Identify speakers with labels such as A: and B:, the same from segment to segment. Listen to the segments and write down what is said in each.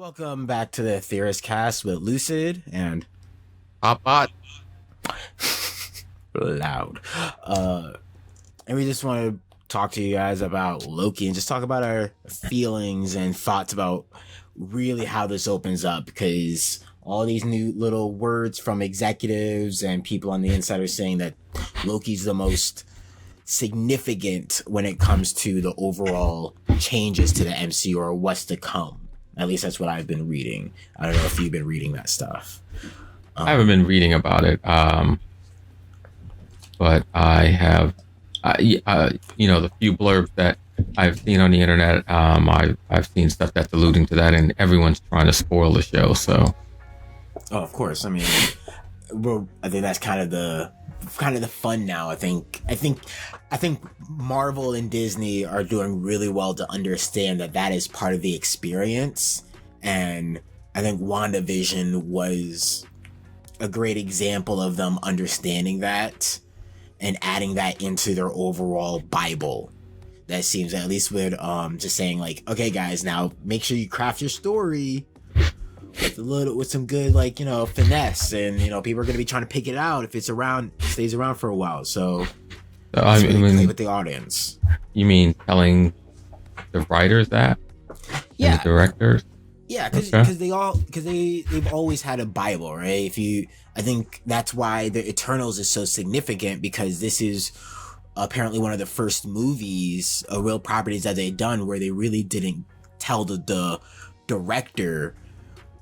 A: Welcome back to the TheoristCast with Lucid and
B: Hot.
A: Loud. And we just want to talk to you guys about Loki and just talk about our feelings and thoughts about really how this opens up, because all these new little words from executives and people on the inside are saying that Loki's the most significant when it comes to the overall changes to the MCU or what's to come. At least that's what I've been reading. I don't know if you've been reading that stuff.
B: I haven't been reading about it, but I have, the few blurbs that I've seen on the internet. I've seen stuff that's alluding to that, and everyone's trying to spoil the show. So,
A: of course. I mean, I think that's kind of the fun now. I think Marvel and Disney are doing really well to understand that is part of the experience, and I think WandaVision was a great example of them understanding that and adding that into their overall Bible. That seems, at least with just saying like, okay guys, now make sure you craft your story with some good, like, finesse, and people are going to be trying to pick it out if it stays around for a while. So
B: I mean,
A: play with the audience.
B: You mean telling the writers that?
A: Yeah,
B: and the directors.
A: Yeah, because they've always had a Bible, right? I think that's why the Eternals is so significant, because this is apparently one of the first movies, real properties that they'd done where they really didn't tell the director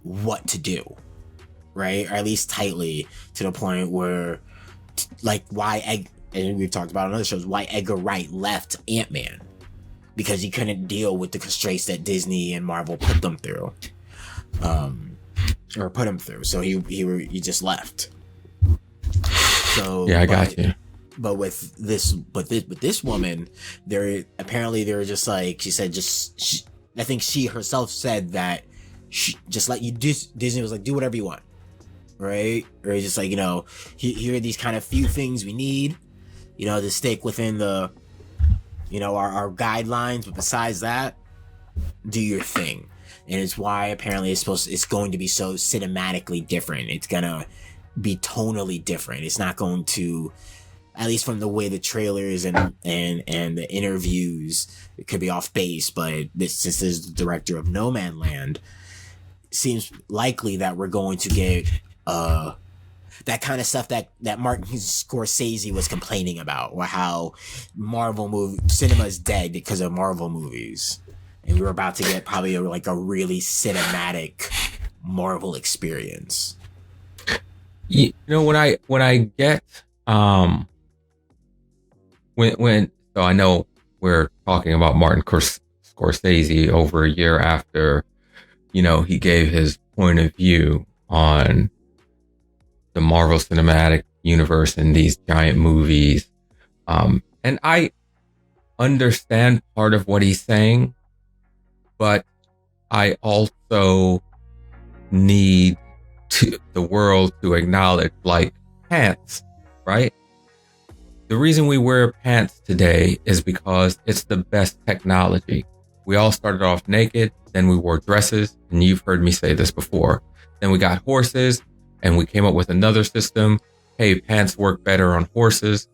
A: what to do, right? Or at least tightly, to the point where, like, and we've talked about on other shows, why Edgar Wright left Ant-Man, because he couldn't deal with the constraints that Disney and Marvel put them through, or put him through. So he just left. So
B: yeah, I got you.
A: But with this woman, they're just like, she said, I think she herself said that she just let you Disney was like, do whatever you want, right? Or just like, here are these kind of few things we need, to stick within the, our guidelines, but besides that, do your thing. And it's why apparently it's going to be so cinematically different. It's gonna be tonally different. It's not going to, at least from the way the trailers and the interviews, it could be off base, but since this is the director of No Man Land, it seems likely that we're going to get that kind of stuff that Martin Scorsese was complaining about, or how cinema is dead because of Marvel movies, and we're about to get probably a really cinematic Marvel experience.
B: When I get so I know we're talking about Martin Scorsese over a year after, he gave his point of view on the Marvel Cinematic Universe and these giant movies. And I understand part of what he's saying, but I also need the world to acknowledge, like, pants, right? The reason we wear pants today is because it's the best technology. We all started off naked, then we wore dresses, and you've heard me say this before. Then we got horses, and we came up with another system. Hey, pants work better on horses.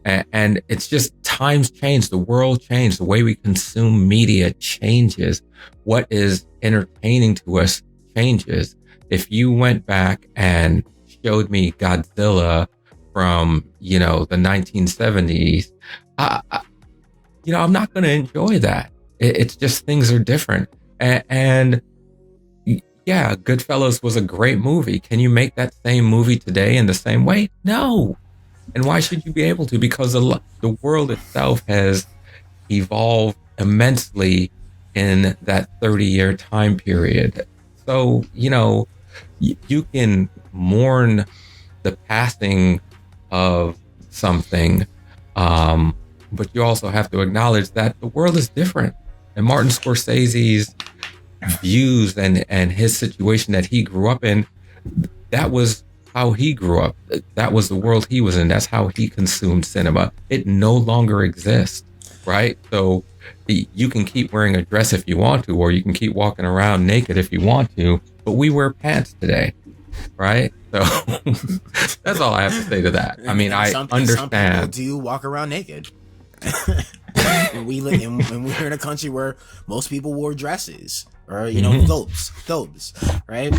B: And it's just, times change, the world changed, the way we consume media changes. What is entertaining to us changes. If you went back and showed me Godzilla from, the 1970s, I'm not going to enjoy that. It's just, things are different. And yeah, Goodfellas was a great movie. Can you make that same movie today in the same way? No. And why should you be able to? Because the world itself has evolved immensely in that 30-year time period. So, you can mourn the passing of something, but you also have to acknowledge that the world is different. And Martin Scorsese's views and his situation that he grew up in, that was how he grew up. That was the world he was in. That's how he consumed cinema. It no longer exists, right? So You can keep wearing a dress if you want to, or you can keep walking around naked if you want to, but we wear pants today, right? So that's all I have to say to that. I mean, I understand.
A: Some people do walk around naked. And we live and we're in a country where most people wore dresses or thobes, right?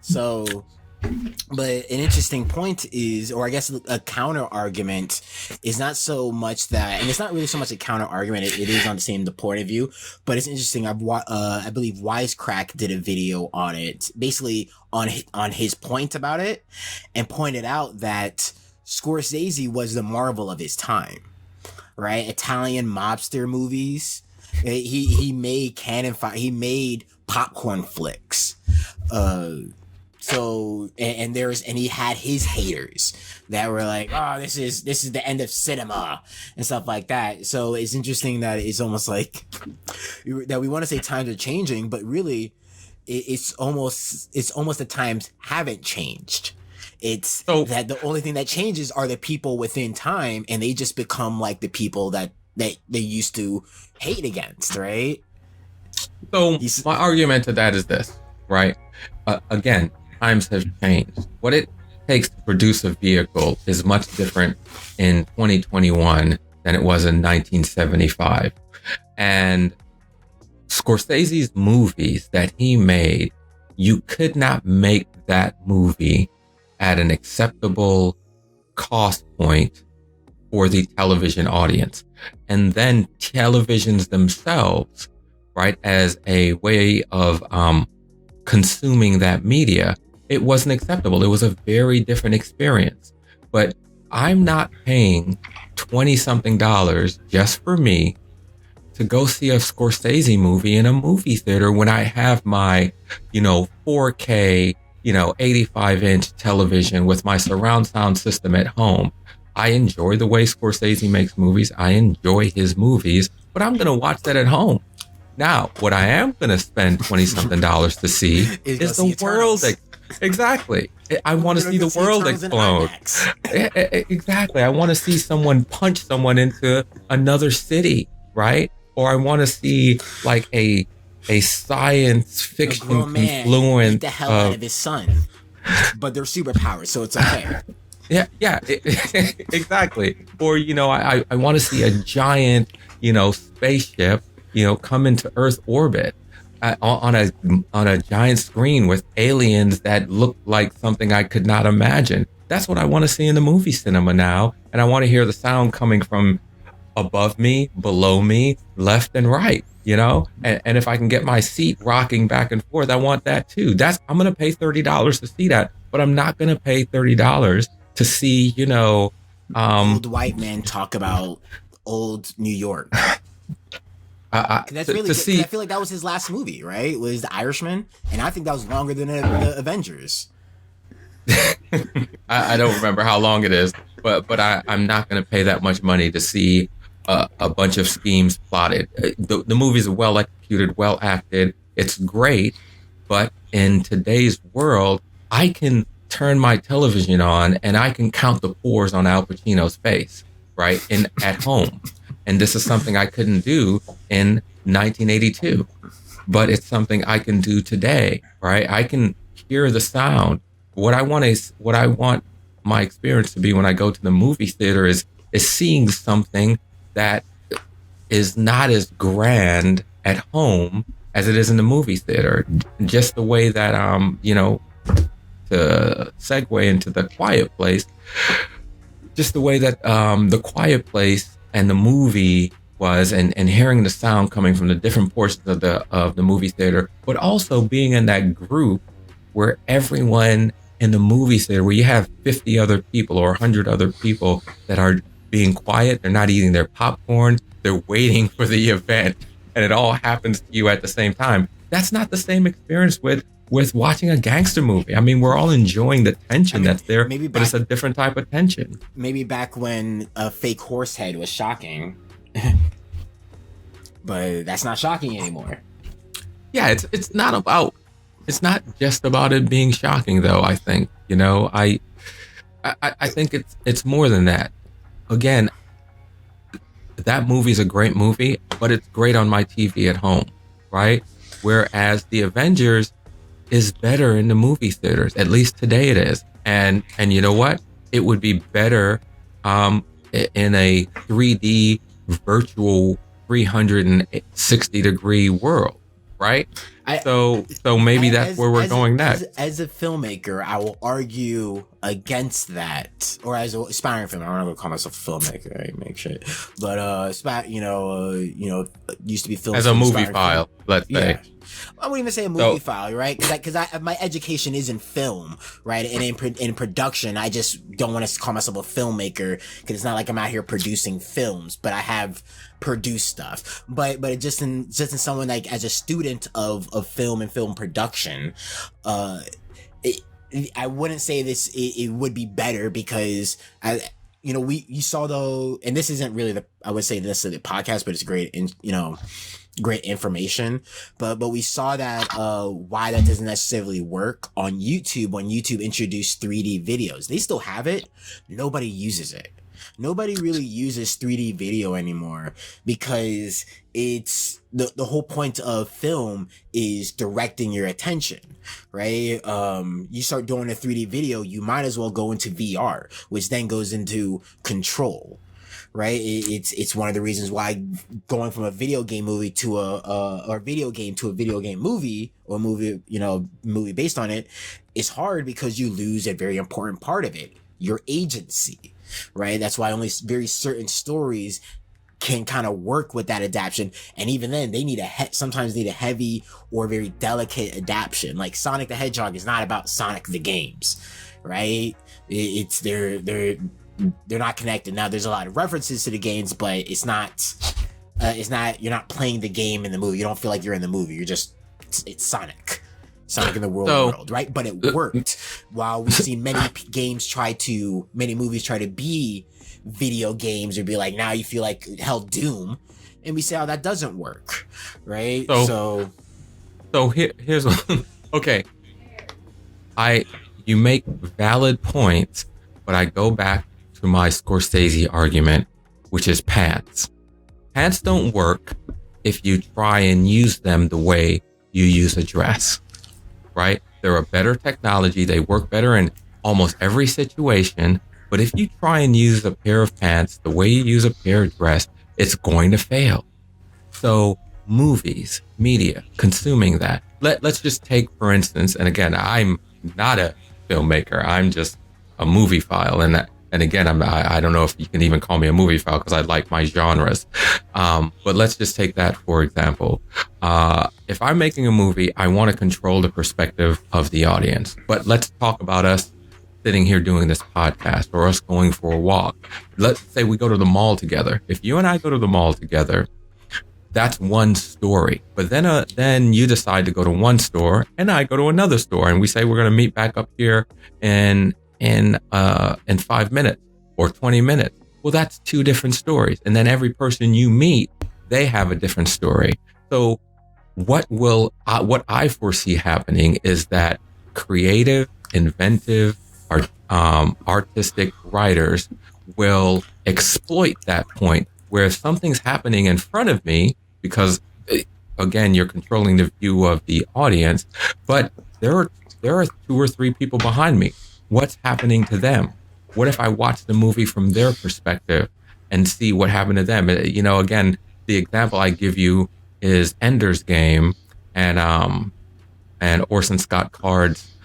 A: So, but an interesting point is, or I guess a counter argument is not so much that, and it's not really so much a counter argument. It is on the point of view, but it's interesting. I believe Wisecrack did a video on it, basically on his point about it, and pointed out that Scorsese was the Marvel of his time. Right, Italian mobster movies. He made he made popcorn flicks. So and he had his haters that were like, oh, this is the end of cinema and stuff like that. So it's interesting that it's almost like that we want to say times are changing, but really it's almost the times haven't changed. It's that the only thing that changes are the people within time, and they just become like the people that they used to hate against, right?
B: So my argument to that is this, right? Again, times have changed. What it takes to produce a vehicle is much different in 2021 than it was in 1975. And Scorsese's movies that he made, you could not make that movie at an acceptable cost point for the television audience. And then televisions themselves, right, as a way of consuming that media, it wasn't acceptable. It was a very different experience. But I'm not paying $20-something just for me to go see a Scorsese movie in a movie theater when I have my, 4K 85-inch television with my surround sound system at home. I enjoy the way Scorsese makes movies. I enjoy his movies, but I'm going to watch that at home. Now, what I am going to spend $20-something to see is the world. Exactly. I want to see the world explode. Exactly. I want to see someone punch someone into another city, right? Or I want to see like a science fiction confluence
A: beat the hell out of his son, but they're superpowers, so it's okay.
B: Yeah, exactly. Or I want to see a giant spaceship come into Earth orbit on a giant screen with aliens that look like something I could not imagine. That's what I want to see in the movie cinema now, and I want to hear the sound coming from above me, below me, left and right. And if I can get my seat rocking back and forth, I want that too. I'm going to pay $30 to see that, but I'm not going to pay $30 to see,
A: old white men talk about old New York. That's really, I feel like that was his last movie, right? Was The Irishman, and I think that was longer than the Avengers.
B: I don't remember how long it is, but I'm not going to pay that much money to see a bunch of schemes plotted. The movies are well executed, well acted. It's great, but in today's world, I can turn my television on and I can count the pores on Al Pacino's face, right, at home. And this is something I couldn't do in 1982, but it's something I can do today, right? I can hear the sound. What I want my experience to be when I go to the movie theater is seeing something that is not as grand at home as it is in the movie theater. Just the way that, to segue into The Quiet Place, just the way that The Quiet Place and the movie was, and hearing the sound coming from the different portions of the movie theater, but also being in that group where everyone in the movie theater, where you have 50 other people or 100 other people that are being quiet, they're not eating their popcorn, they're waiting for the event, and it all happens to you at the same time. That's not the same experience with watching a gangster movie. I mean, we're all enjoying the tension that's there, but it's a different type of tension. Maybe
A: back when a fake horse head was shocking, but that's not shocking anymore.
B: Yeah, it's not just about it being shocking, though. I think I think it's more than that. Again, that movie's a great movie, but it's great on my TV at home, right? Whereas the Avengers is better in the movie theaters. At least today it is. And you know what? It would be better in a 3D virtual 360 degree world, right? So maybe that's where we're going next.
A: As a filmmaker, I will argue against that, or as an aspiring filmmaker. I'm not gonna call myself a filmmaker. I make shit, but used to be film
B: as a movie file. Let's say.
A: Yeah. I wouldn't even say a movie file, right? Because my education is in film, right? And in production, I just don't want to call myself a filmmaker because it's not like I'm out here producing films, but I have produced stuff. But just in someone like as a student of film and film production, I wouldn't say it would be better because you saw though, and this isn't really I would say this is the podcast, but it's great, great information, but we saw that why that doesn't necessarily work on YouTube. When YouTube introduced 3D videos, they still have it. Nobody uses it. Nobody really uses 3D video anymore because it's the whole point of film is directing your attention, right? You start doing a 3D video, you might as well go into VR, which then goes into control. Right, it's one of the reasons why going from a video game movie to a video game to a video game movie, or a movie, movie based on it, is hard because you lose a very important part of it, your agency. Right, that's why only very certain stories can kind of work with that adaptation, and even then they need sometimes need a heavy or very delicate adaptation. Like Sonic the Hedgehog is not about Sonic the games, right? It's they're not connected. Now there's a lot of references to the games, but it's not you're not playing the game in the movie. You don't feel like you're in the movie. It's Sonic in the world, right? But it worked. While we've seen many movies try to be video games or be like, now you feel like hell Doom, and we say, oh, that doesn't work, right? So
B: here's okay. You make valid points, but I go back to my Scorsese argument, which is pants. Pants don't work if you try and use them the way you use a dress, right? They're a better technology. They work better in almost every situation. But if you try and use a pair of pants the way you use a pair of dress, it's going to fail. So movies, media, consuming that. Let's just take, for instance, and again, I'm not a filmmaker. I'm just a movie file, and again, I don't know if you can even call me a movie file because I like my genres. But let's just take that for example. If I'm making a movie, I want to control the perspective of the audience. But let's talk about us sitting here doing this podcast, or us going for a walk. Let's say we go to the mall together. If you and I go to the mall together, that's one story. But then you decide to go to one store and I go to another store, and we say we're going to meet back up here in 5 minutes or 20 minutes. Well, that's two different stories. And then every person you meet, they have a different story. So what I foresee happening is that creative, inventive, artistic writers will exploit that point where if something's happening in front of me, because again, you're controlling the view of the audience, but there are 2 or 3 people behind me. What's happening to them? What if I watch the movie from their perspective and see what happened to them? Again, the example I give you is Ender's Game and Orson Scott Card's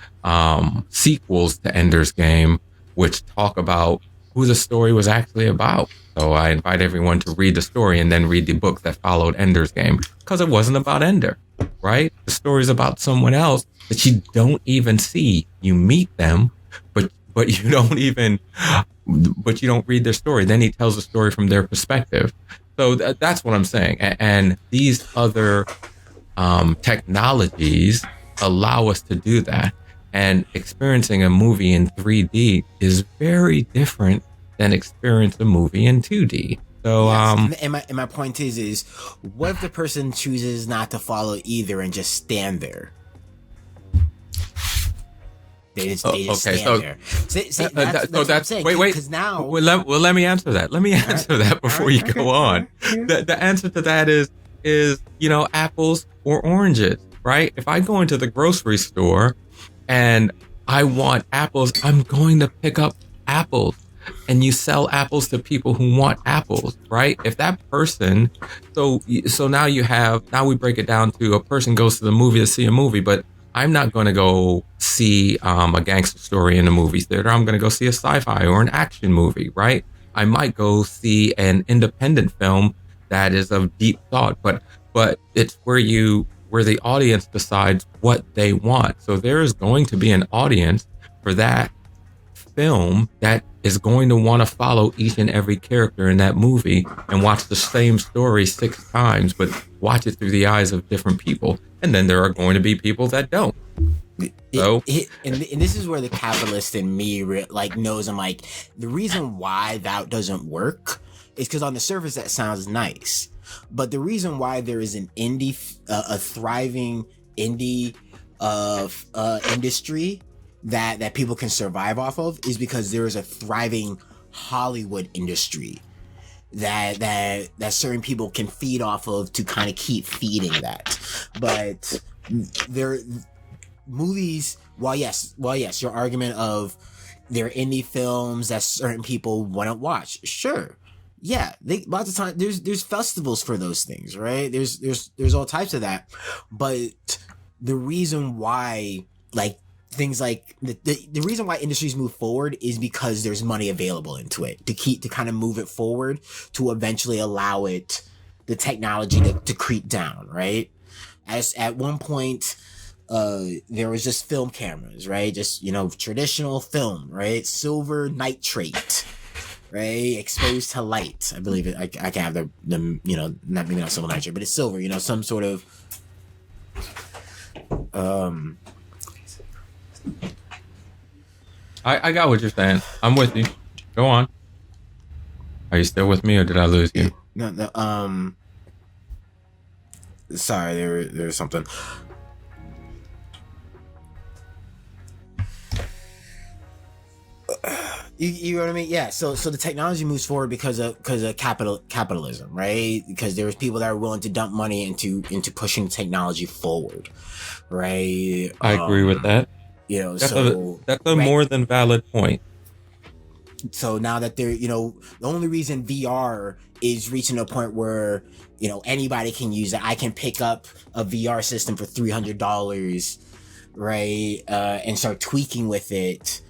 B: sequels to Ender's Game, which talk about who the story was actually about. So I invite everyone to read the story and then read the book that followed Ender's Game, because it wasn't about Ender, right? The story's about someone else that you don't even see. You meet them, but you don't read their story. Then he tells the story from their perspective. So that's what I'm saying. And these other technologies allow us to do that. And experiencing a movie in 3D is very different than experience a movie in 2D. So,
A: yes. And my point is what if the person chooses not to follow either and just stand there? They just
B: Okay,
A: stand
B: so
A: there. That's what I'm saying.
B: wait.
A: Because now,
B: Let me answer that. Let me answer that before you go on. The answer to that is apples or oranges, right? If I go into the grocery store and I want apples, I'm going to pick up apples. And you sell apples to people who want apples, right? If that person, so now we break it down to a person goes to the movie to see a movie, but I'm not going to go see a gangster story in the movie theater. I'm going to go see a sci-fi or an action movie, right? I might go see an independent film that is of deep thought, but it's where the audience decides what they want. So there is going to be an audience for that film that is going to want to follow each and every character in that movie and watch the same story 6 times, but watch it through the eyes of different people. And then there are going to be people that don't.
A: And this is where the capitalist in me knows. I'm like, the reason why that doesn't work is because on the surface that sounds nice, but the reason why there is an a thriving indie industry that people can survive off of is because there is a thriving Hollywood industry that certain people can feed off of to kind of keep feeding that. But there movies, yes, your argument of there are indie films that certain people want to watch, sure. Yeah, lots of times there's festivals for those things, right? There's all types of that. But the reason why things like the reason why industries move forward is because there's money available into it to kind of move it forward to eventually allow the technology to creep down, right? As at one point, there was just film cameras, right? Just, traditional film, right? Silver nitrate, right? Exposed to light. I believe it. I can have the not maybe not silver nitrate, but it's silver, some sort of,
B: I got what you're saying. I'm with you. Go on. Are you still with me, or did I lose you?
A: No. Sorry, there was something. You know what I mean? Yeah. So the technology moves forward because of capitalism, right? Because there's people that are willing to dump money into pushing technology forward, right?
B: I agree with that. That's a more than valid point.
A: So now that the only reason VR is reaching a point where, anybody can use it. I can pick up a VR system for $300, right? And start tweaking with it,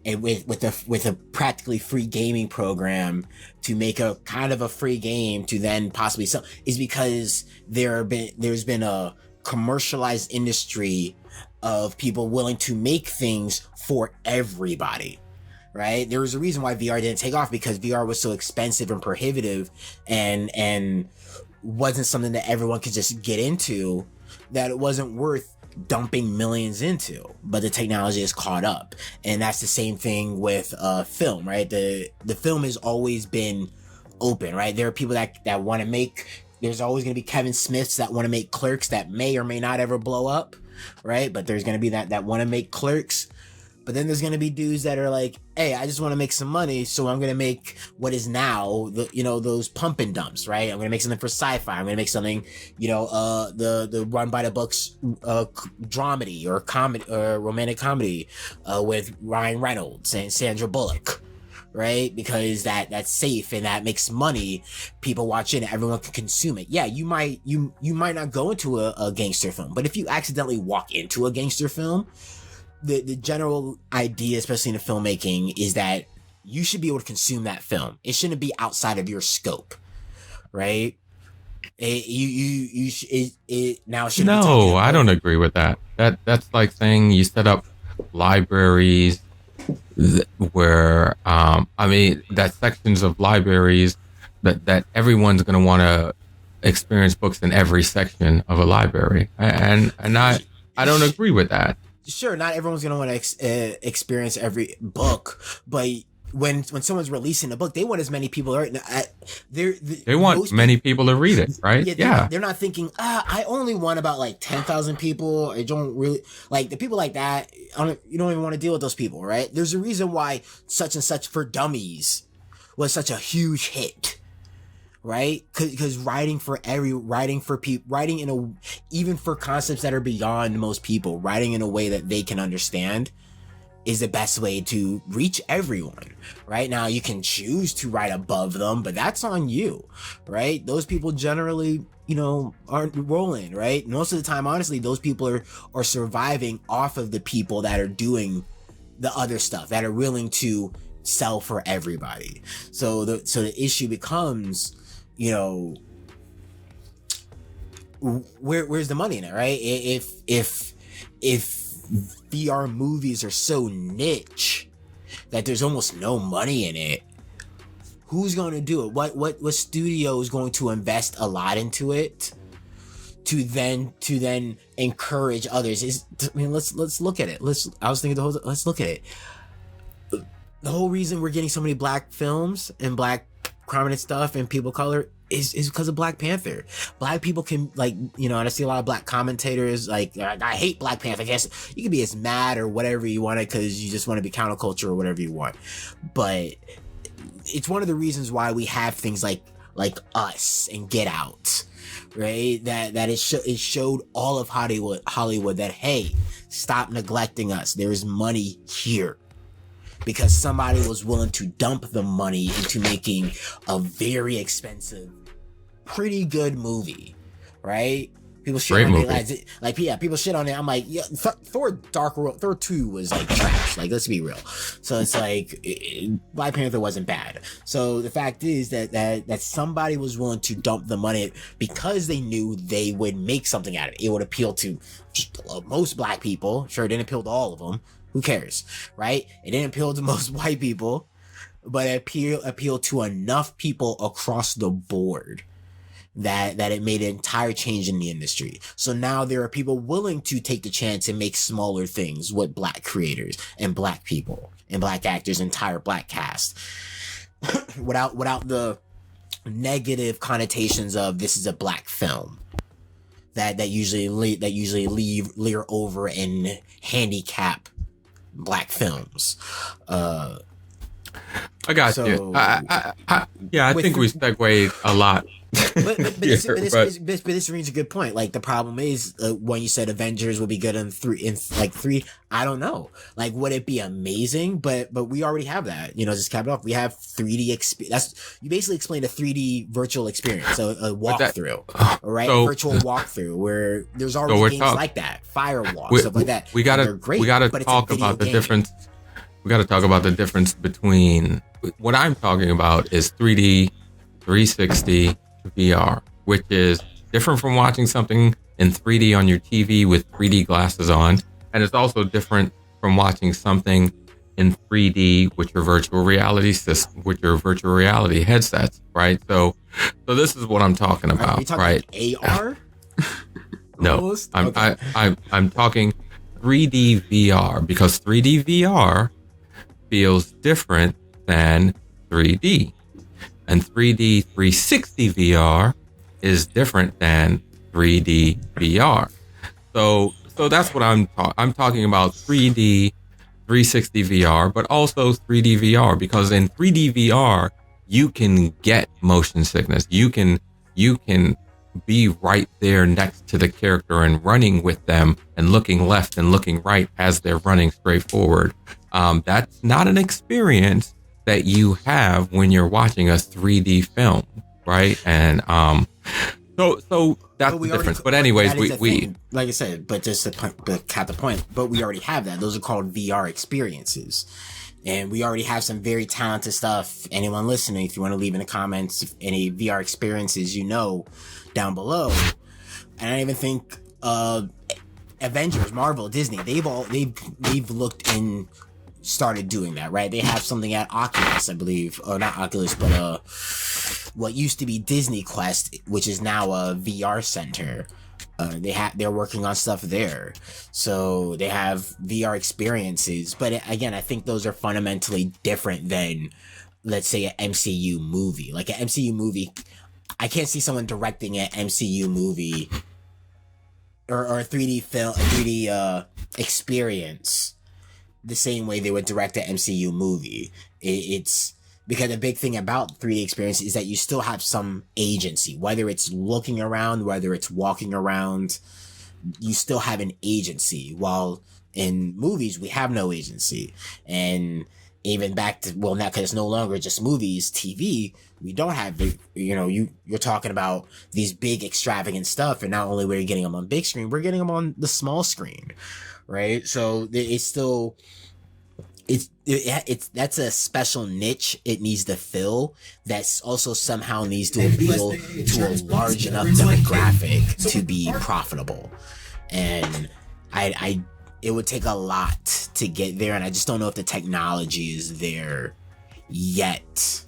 A: and with a practically free gaming program to make a kind of a free game to then possibly sell, is because there's been a commercialized industry of people willing to make things for everybody, right? There was a reason why VR didn't take off, because VR was so expensive and prohibitive and wasn't something that everyone could just get into, that it wasn't worth dumping millions into. But the technology has caught up, and that's the same thing with film, right? The film has always been open, right? There are people that want to make, there's always going to be Kevin Smiths that want to make Clerks that may or may not ever blow up, right? But there's going to be that want to make Clerks. But then there's going to be dudes that are like, hey, I just want to make some money, so I'm going to make what is now those pump and dumps, right? I'm going to make something for sci-fi. I'm going to make something, the run by the books dramedy or comedy or romantic comedy with Ryan Reynolds and Sandra Bullock, right? Because that's safe and that makes money. People watch it and everyone can consume it. Yeah, you might not go into a gangster film, but if you accidentally walk into a gangster film, the general idea, especially in the filmmaking, is that you should be able to consume that film. It shouldn't be outside of your scope, right?
B: No, I don't agree with that. That's like saying you set up libraries where that sections of libraries that everyone's going to want to experience books in every section of a library, and I don't agree with that.
A: Sure, not everyone's going to want to experience every book, but when someone's releasing a book, they want as many people. Right?
B: They want many people to read it, right?
A: Yeah. They're not thinking, I only want about like 10,000 people. I don't really like the people like that. You don't even want to deal with those people, right? There's a reason why Such and Such for Dummies was such a huge hit, right? Because writing even for concepts that are beyond most people, writing in a way that they can understand is the best way to reach everyone. Right now, you can choose to write above them, but that's on you, right? Those people generally, aren't rolling, right? Most of the time, honestly, those people are surviving off of the people that are doing the other stuff, that are willing to sell for everybody. So the issue becomes, where's the money in it, right? If VR movies are so niche that there's almost no money in it, who's going to do it? What studio is going to invest a lot into it to then encourage others? Let's look at it. Let's look at it. The whole reason we're getting so many black films and black prominent stuff and people of color is because of Black Panther. Black people can, and I see a lot of black commentators like, I hate Black Panther. I guess you can be as mad or whatever you want because you just want to be counterculture or whatever you want. But it's one of the reasons why we have things like Us and Get Out, right? That it showed all of Hollywood that, hey, stop neglecting us. There is money here. Because somebody was willing to dump the money into making a very expensive, pretty good movie, right? People shit on it, people shit on it. I'm like, yeah, Thor: Dark World, Thor 2 was like trash. Like, let's be real. So it's like, Black Panther wasn't bad. So the fact is that somebody was willing to dump the money because they knew they would make something out of it. It would appeal to most black people. Sure, it didn't appeal to all of them. Who cares, right? It didn't appeal to most white people, but it appealed to enough people across the board that it made an entire change in the industry. So now there are people willing to take the chance and make smaller things with black creators and black people and black actors, entire black cast, without the negative connotations of this is a black film that usually leer over and handicap black films.
B: I got you. I think we segued a lot.
A: But this brings a good point. Like, the problem is, when you said Avengers would be good in three, I don't know. Like, would it be amazing? But we already have that. Just cap it off. We have 3D experience. You basically explained a 3D virtual experience, so a walkthrough, right? Virtual walkthrough where there's already games like that, Firewall, stuff like that.
B: We gotta talk about the difference. We gotta talk about the difference between what I'm talking about is 3D, 360. VR, which is different from watching something in 3D on your TV with 3D glasses on, and it's also different from watching something in 3D with your virtual reality system, with your virtual reality headsets, right? So this is what I'm talking about, right?
A: Like AR?
B: No, I'm talking 3D VR, because 3D VR feels different than 3D. And 3D 360 VR is different than 3D VR. So that's what I'm talking about, 3D 360 VR, but also 3D VR, because in 3D VR, you can get motion sickness. You can be right there next to the character and running with them and looking left and looking right as they're running straight forward. That's not an experience that you have when you're watching a 3D film, right? And so that's the difference. But anyways, we
A: like I said, but just to cap the point, but we already have that. Those are called VR experiences. And we already have some very talented stuff. Anyone listening, if you want to leave in the comments any VR experiences down below. And I even think Avengers, Marvel, Disney, they've looked in, started doing that, right? They have something at Oculus, I believe, or not Oculus, but what used to be Disney Quest, which is now a VR center, they're working on stuff there, so they have VR experiences. But again, I think those are fundamentally different than, let's say, an MCU movie. Like an MCU movie, I can't see someone directing an MCU movie or a 3D film, a 3D experience the same way they would direct an MCU movie. It's because the big thing about 3D experience is that you still have some agency, whether it's looking around, whether it's walking around, you still have an agency. While in movies, we have no agency. And even back to, well, now, because it's no longer just movies, TV, we don't have, you're talking about these big extravagant stuff. And not only we're getting them on big screen, we're getting them on the small screen. Right. So it's still, that's a special niche it needs to fill. That's also somehow needs to appeal to a large enough demographic to be profitable. And it would take a lot to get there, and I just don't know if the technology is there yet.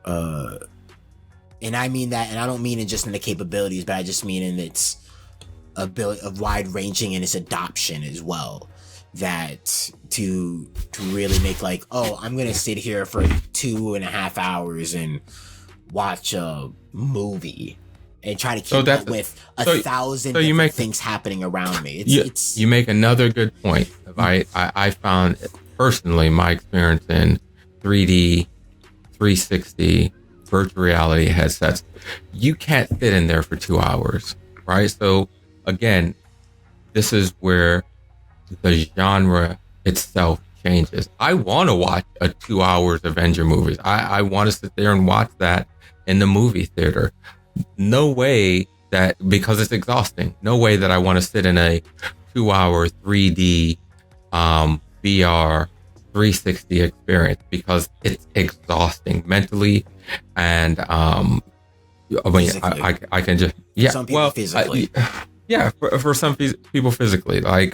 A: And I mean that, and I don't mean it just in the capabilities, but I just mean in its ability of wide ranging and its adoption as well. That to really make like, oh, I'm gonna sit here for 2.5 hours and watch a movie and try to keep up with 1,000 different things happening around me. You
B: make another good point. I found personally my experience in 3D, 360, virtual reality headsets, you can't sit in there for 2 hours, right? So again, this is where the genre itself changes. I want to watch a 2 hours Avenger movies. I want to sit there and watch that in the movie theater. No way that, because it's exhausting, no way that I want to sit in a 2 hour 3D VR 360 experience, because it's exhausting mentally and I mean, I can just, yeah,
A: some people physically.
B: Yeah, for some people physically, like,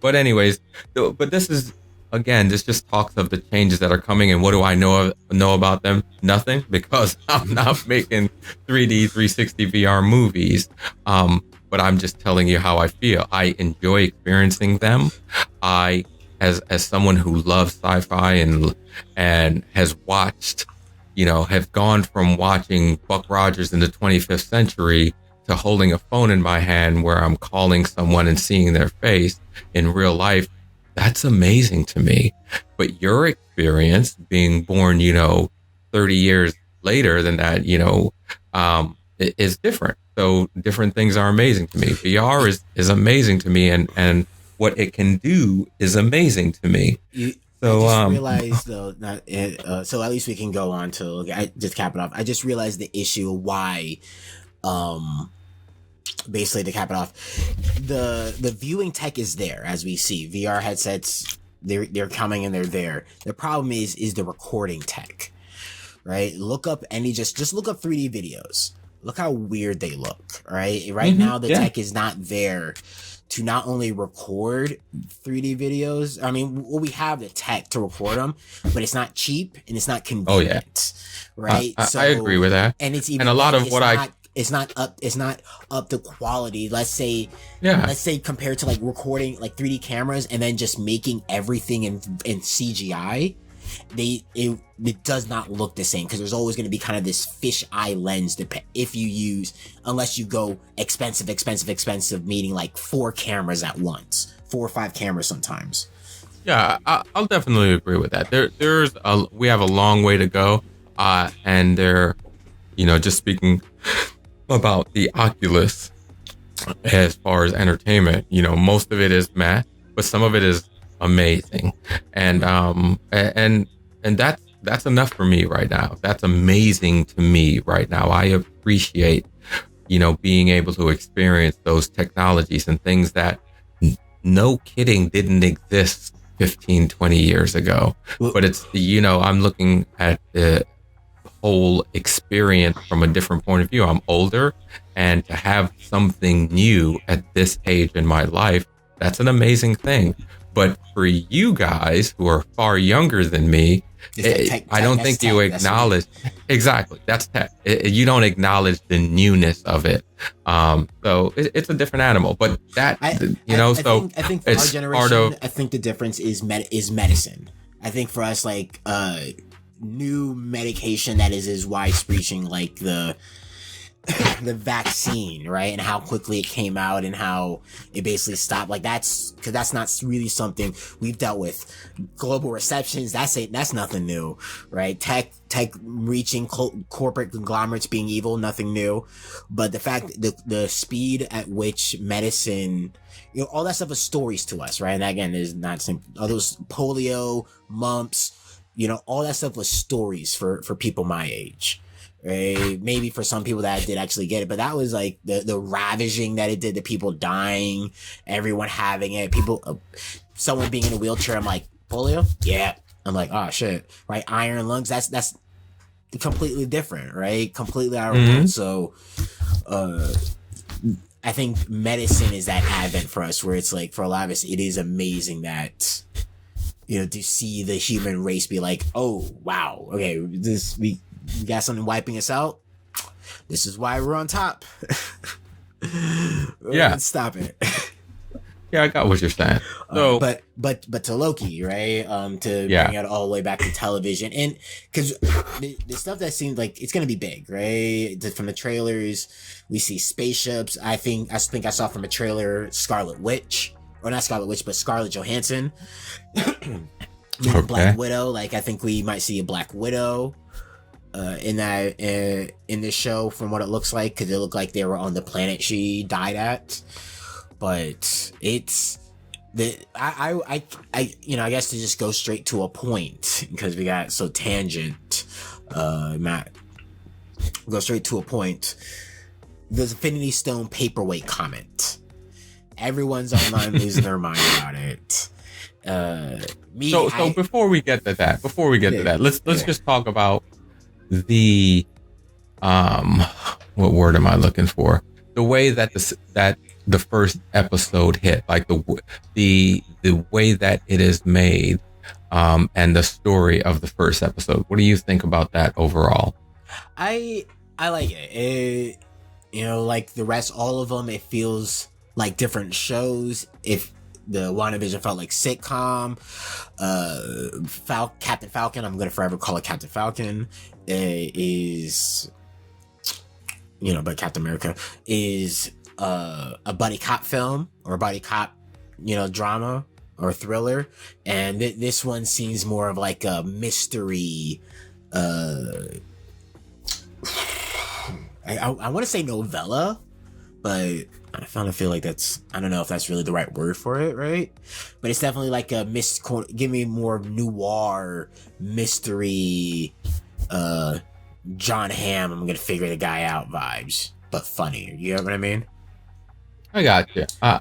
B: but anyways, but this is, again, this just talks of the changes that are coming, and what do I know about them? Nothing, because I'm not making 3D 360 VR movies, but I'm just telling you how I feel. I enjoy experiencing them. I, as someone who loves sci-fi and has watched, have gone from watching Buck Rogers in the 25th century to holding a phone in my hand where I'm calling someone and seeing their face in real life. That's amazing to me. But your experience being born, 30 years later than that, is different. So different things are amazing to me. VR is amazing to me, and what it can do is amazing to me. So
A: I just realized though, so at least we can go on to, I just cap it off. I just realized the issue why, basically to cap it off, the viewing tech is there, as we see. VR headsets, they're coming and they're there. The problem is the recording tech, right? Look up just look up 3D videos. Look how weird they look, right? Right now, the tech is not there to not only record 3D videos. I mean, we have the tech to record them, but it's not cheap and it's not convenient, right?
B: I agree with that.
A: And it's even,
B: and a lot of what
A: it's not up to quality. Let's say compared to like recording like 3D cameras and then just making everything in CGI, it does not look the same, because there's always going to be kind of this fisheye lens if you use, unless you go expensive, meaning like 4 cameras at once, 4 or 5 cameras sometimes.
B: Yeah, I'll definitely agree with that. We have a long way to go, and just speaking about the Oculus as far as entertainment, most of it is math, but some of it is amazing, and that's enough for me right now. That's amazing to me right now. I appreciate being able to experience those technologies and things that, no kidding, didn't exist 15-20 years ago. But it's I'm looking at the whole experience from a different point of view. I'm older, and to have something new at this age in my life, that's an amazing thing. But for you guys who are far younger than me, I don't think you acknowledge exactly that's tech. You don't acknowledge the newness of it. So it's a different animal, but I
A: think for our generation, I think the difference is medicine. I think for us, like new medication that is as widespreading, like the vaccine, right? And how quickly it came out and how it basically stopped. Like that's not really something we've dealt with. Global receptions, that's nothing new, right? Tech reaching corporate conglomerates being evil, nothing new. But the fact, the speed at which medicine, all that stuff is stories to us, right? And again, is not simple. All those polio, mumps, all that stuff was stories for people my age. Right? Maybe for some people that did actually get it, but that was like the ravaging that it did, the people dying, everyone having it, people, someone being in a wheelchair. I'm like, polio? Yeah. I'm like, oh shit, right? Iron lungs. That's completely different, right? Completely out of world. So, I think medicine is that advent for us, where it's like, for a lot of us, it is amazing that, to see the human race be like, oh wow, okay, we got something wiping us out. This is why we're on top.
B: Yeah,
A: stop it.
B: Yeah, I got what you're saying. So,
A: but to Loki, right? To bring it all the way back to television, and because the stuff that seemed like it's gonna be big, right? From the trailers, we see spaceships. I think I saw from a trailer Scarlet Witch, or not Scarlet Witch, but Scarlett Johansson. Okay. Black Widow. Like I think we might see a Black Widow. In this show, from what it looks like, because it looked like they were on the planet she died at. But it's I guess to just go straight to a point, because we got so tangent, Matt. Go straight to a point. The Infinity Stone paperweight comment. Everyone's online losing their mind about it.
B: So before we get to that, let's just talk about the what word am I looking for? The way that the first episode hit, like the way that it is made, and the story of the first episode. What do you think about that overall?
A: I like it. Like the rest, all of them, it feels like different shows. If the WandaVision felt like sitcom, Captain Falcon, I'm gonna forever call it Captain Falcon, is, but Captain America is a buddy cop film, or a buddy cop, drama or thriller, and this one seems more of like a mystery. I want to say novella, but I kind of feel like I don't know if that's really the right word for it, right? But it's definitely like a give me more noir mystery, John Hamm, I'm gonna figure the guy out vibes, but funny. You know what I mean?
B: I got you. I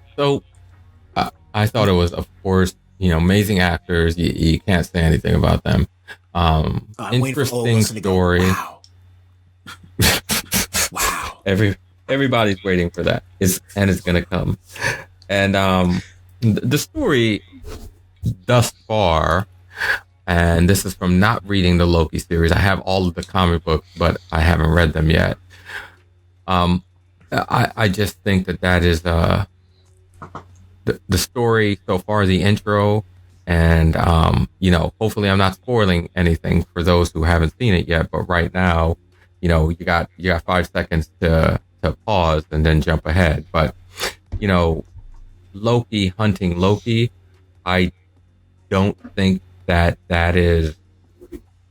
B: thought it was, of course, amazing actors. You can't say anything about them. Interesting story.
A: Wow. Wow.
B: Everybody's waiting for that. It's gonna come. And the story thus far, and this is from not reading the Loki series. I have all of the comic books, but I haven't read them yet. I just think that is the story so far, the intro, and hopefully I'm not spoiling anything for those who haven't seen it yet. But right now, you got 5 seconds to pause and then jump ahead. But Loki hunting Loki, I don't think that is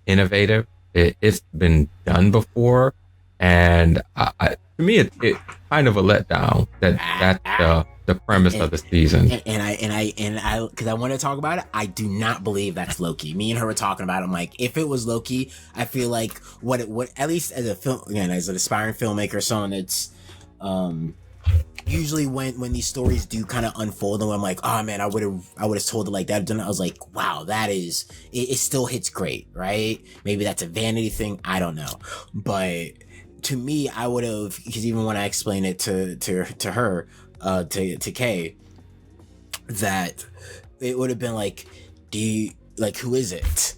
B: innovative. It's been done before, and to me, it's kind of a letdown. That's the premise of the season.
A: And I, because I want to talk about it, I do not believe that's Loki. Me and her were talking about it. I'm like, if it was Loki, I feel like what at least as a film, again, as an aspiring filmmaker, someone that's usually when these stories do kind of unfold, and I'm like, oh man, I would have told it like that. Then I was like, wow, that is it still hits great, right? Maybe that's a vanity thing, I don't know, but to me, I would have, because even when I explained it to her, to Kay, that it would have been like, who is it?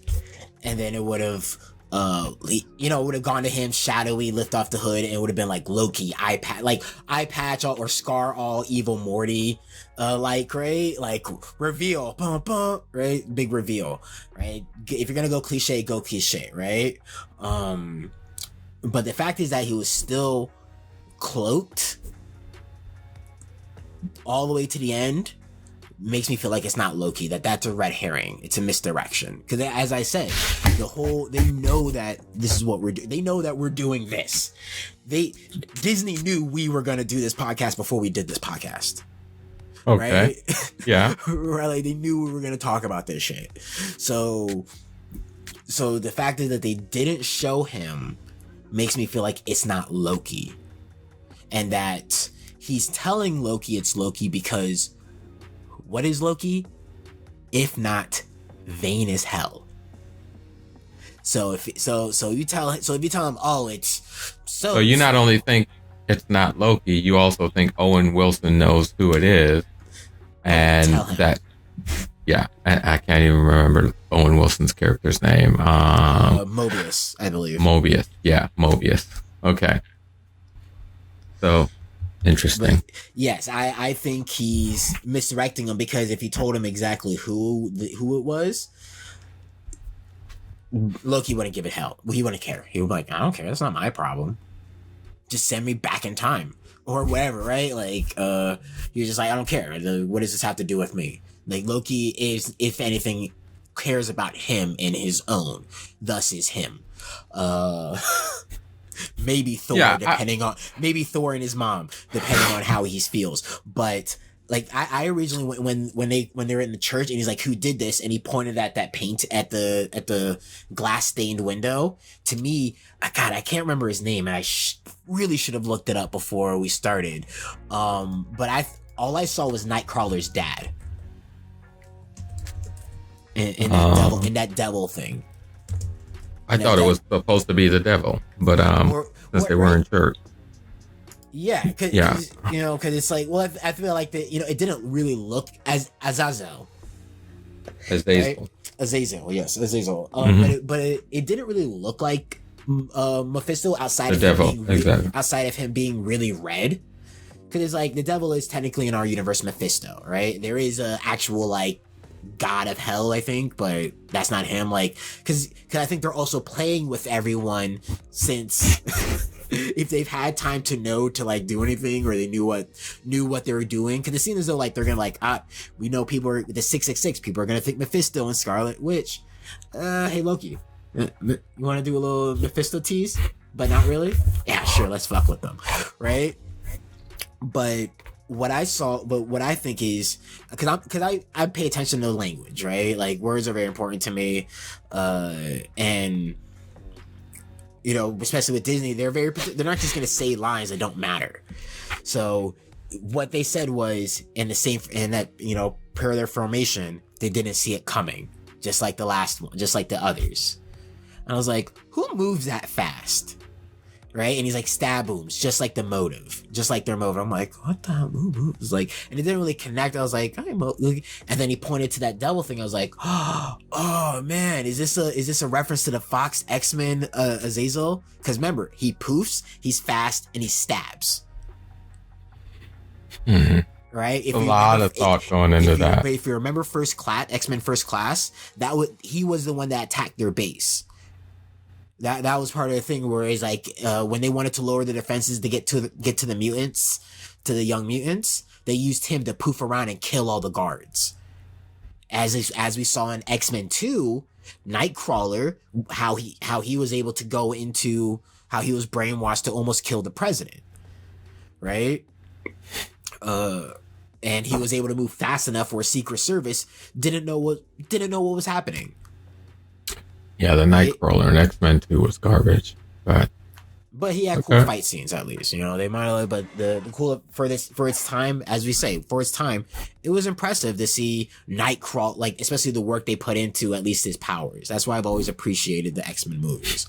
A: and then it would have would have gone to him, shadowy, lift off the hood, and it would have been like Loki, eye patch or Scar, all evil Morty, right? Like reveal, bum, bum, right? Big reveal, right? If you're gonna go cliche, right? But the fact is that he was still cloaked all the way to the end makes me feel like it's not Loki, that's a red herring. It's a misdirection. Because as I said, they know that this is what we're doing. They know that we're doing this. Disney knew we were going to do this podcast before we did this podcast.
B: Okay.
A: Right?
B: Yeah.
A: Right, like they knew we were going to talk about this shit. So the fact is that they didn't show him makes me feel like it's not Loki. And that he's telling Loki it's Loki because what is Loki? If not vain as hell. So if you tell him, oh, it's so
B: you not only think it's not Loki, you also think Owen Wilson knows who it is, and that, yeah, I can't even remember Owen Wilson's character's name.
A: Mobius, I believe.
B: Mobius, yeah, Mobius. Okay, so. Interesting.
A: But yes, I think he's misdirecting him, because if he told him exactly who it was, Loki wouldn't give it hell. He wouldn't care. He would be like, I don't care. That's not my problem. Just send me back in time or whatever, right? Like, you're just like, I don't care. What does this have to do with me? Like, Loki is, if anything, cares about him and his own. Thus is him. Maybe Thor, maybe Thor and his mom, depending on how he feels. But like I originally when they were in the church and he's like, who did this? And he pointed at that paint at the glass stained window. To me, God, I can't remember his name, and I really should have looked it up before we started. But all I saw was Nightcrawler's dad in that devil thing.
B: I thought it was supposed to be the devil, but since they were in church.
A: Yeah, because it's like, well, I feel like that, it didn't really look as Azazel.
B: Azazel.
A: Right? Azazel, yes, Azazel. But it didn't really look like Mephisto outside of him being really red. Because it's like the devil is technically in our universe Mephisto, right? There is a actual like god of hell, I think, but that's not him. Like, because I think they're also playing with everyone since if they've had time to know to like do anything, or they knew what they were doing. Because it seems as though like they're gonna like, we know people are the 666 people are gonna think Mephisto and Scarlet Witch. Hey Loki, you want to do a little Mephisto tease, but not really? Yeah, sure, let's fuck with them, right? But what I think is, because I pay attention to the language, right? Like, words are very important to me, and especially with Disney, they're not just gonna say lines that don't matter. So what they said was per their formation, they didn't see it coming, just like the last one, just like the others. And I was like, who moves that fast? Right? And he's like, stab booms, just like their motive. I'm like, what the hell? It's like, and it didn't really connect. I was like, and then he pointed to that devil thing. I was like, oh man, is this a reference to the Fox X-Men Azazel? Because remember, he poofs, he's fast, and he stabs.
B: Mm-hmm.
A: Right?
B: A lot of thought going into that.
A: If you remember X-Men First Class, he was the one that attacked their base. That was part of the thing where he's like, when they wanted to lower the defenses to get to the mutants, to the young mutants, they used him to poof around and kill all the guards. As we saw in X-Men 2, Nightcrawler, how he was able to go into, how he was brainwashed to almost kill the president, right? And he was able to move fast enough where Secret Service didn't know what was happening.
B: Yeah, the Nightcrawler in X-Men 2 was garbage, but
A: he had cool fight scenes at least. They might have, but the cool for its time, as we say, for its time, it was impressive to see Nightcrawler, like especially the work they put into at least his powers. That's why I've always appreciated the X-Men movies.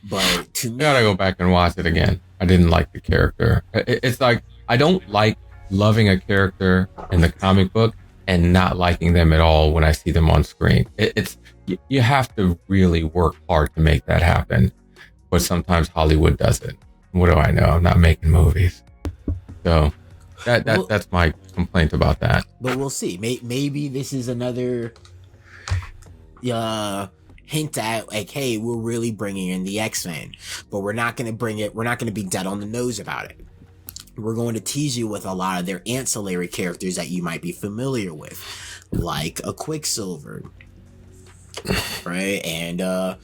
A: But to me,
B: I gotta go back and watch it again. I didn't like the character. It's like I don't like loving a character in the comic book and not liking them at all when I see them on screen. It's you have to really work hard to make that happen. But sometimes Hollywood does it. What do I know? I'm not making movies. So that's my complaint about that.
A: But we'll see. Maybe this is another hint at, like, hey, we're really bringing in the X-Men, but we're not going to be dead on the nose about it. We're going to tease you with a lot of their ancillary characters that you might be familiar with, like a Quicksilver, right? And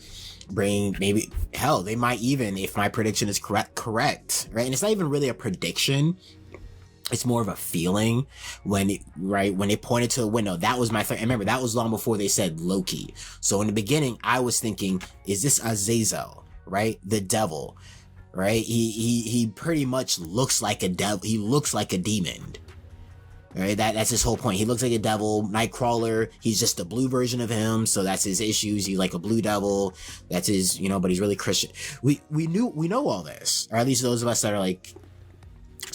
A: bring, maybe, hell, they might even, if my prediction is correct, right? And it's not even really a prediction. It's more of a feeling when they pointed to a window. That was my third. And remember, that was long before they said Loki. So in the beginning, I was thinking, is this Azazel, right? The devil, right? He pretty much looks like a devil. He looks like a demon, right? That's his whole point. He looks like a devil. Nightcrawler, he's just a blue version of him. So that's his issues. He's like a blue devil. That's his, but he's really Christian. We know all this, or at least those of us that are like,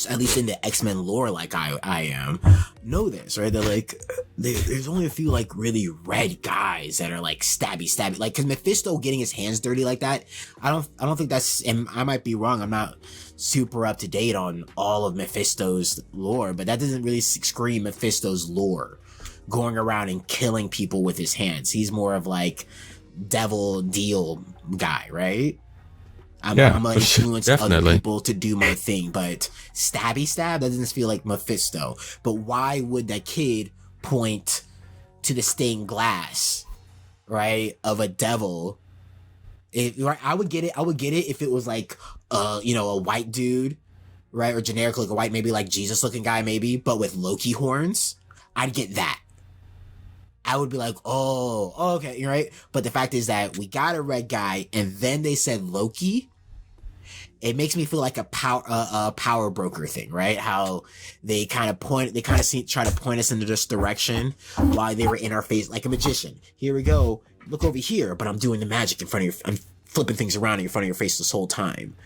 A: at least in the X-Men lore, like I am, know this, right? They're like, there's only a few like really red guys that are like stabby, like, cause Mephisto getting his hands dirty like that, I don't think that's, and I might be wrong, I'm not super up to date on all of Mephisto's lore, but that doesn't really scream Mephisto's lore, going around and killing people with his hands. He's more of like devil deal guy, right? I'm gonna influence other people to do my thing, but stab, that doesn't feel like Mephisto. But why would that kid point to the stained glass, right, of a devil? I would get it if it was like, a white dude, right, or generic, like a white, maybe like Jesus looking guy, maybe, but with Loki horns. I'd get that. I would be like, oh, okay, you're right. But the fact is that we got a red guy, and then they said Loki. It makes me feel like a power broker thing, right? How they kind of try to point us into this direction while they were in our face like a magician. Here we go. Look over here, but I'm doing the magic in front of I'm flipping things around in front of your face this whole time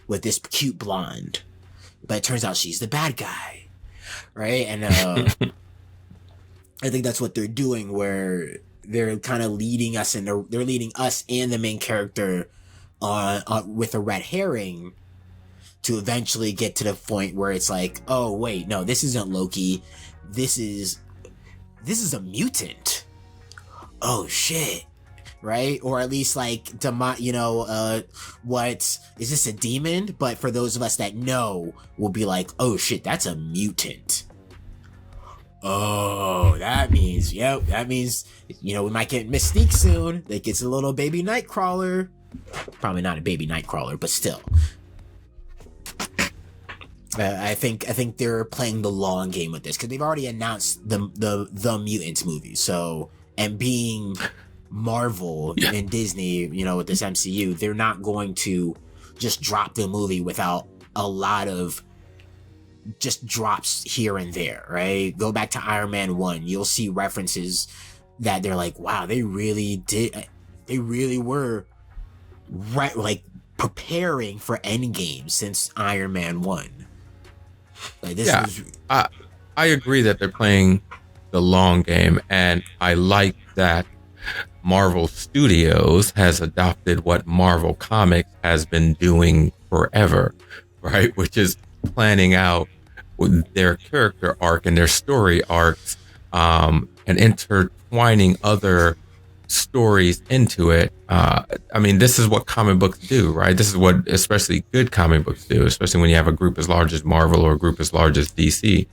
A: with this cute blonde. But it turns out she's the bad guy, right? And I think that's what they're doing, where they're kind of leading us and they're leading us and the main character with a red herring to eventually get to the point where it's like, oh wait, no, this isn't Loki. This is a mutant. Oh shit. Right? Or at least like, what is this, a demon? But for those of us that know, we'll be like, oh shit, that's a mutant. Oh, that means, we might get Mystique soon. That gets a little baby Nightcrawler. Probably not a baby Nightcrawler, but still. I think they're playing the long game with this, because they've already announced the Mutants movie. So, and being Marvel and Disney, with this MCU, they're not going to just drop the movie without a lot of just drops here and there, right? Go back to Iron Man 1. You'll see references that they're like, wow, they really were right, like preparing for Endgame since Iron Man 1. Like,
B: I agree that they're playing the long game, and I like that Marvel Studios has adopted what Marvel Comics has been doing forever, right? Which is planning out their character arc and their story arcs, and intertwining other stories into it. This is what comic books do, right? This is what especially good comic books do, especially when you have a group as large as Marvel or a group as large as DC.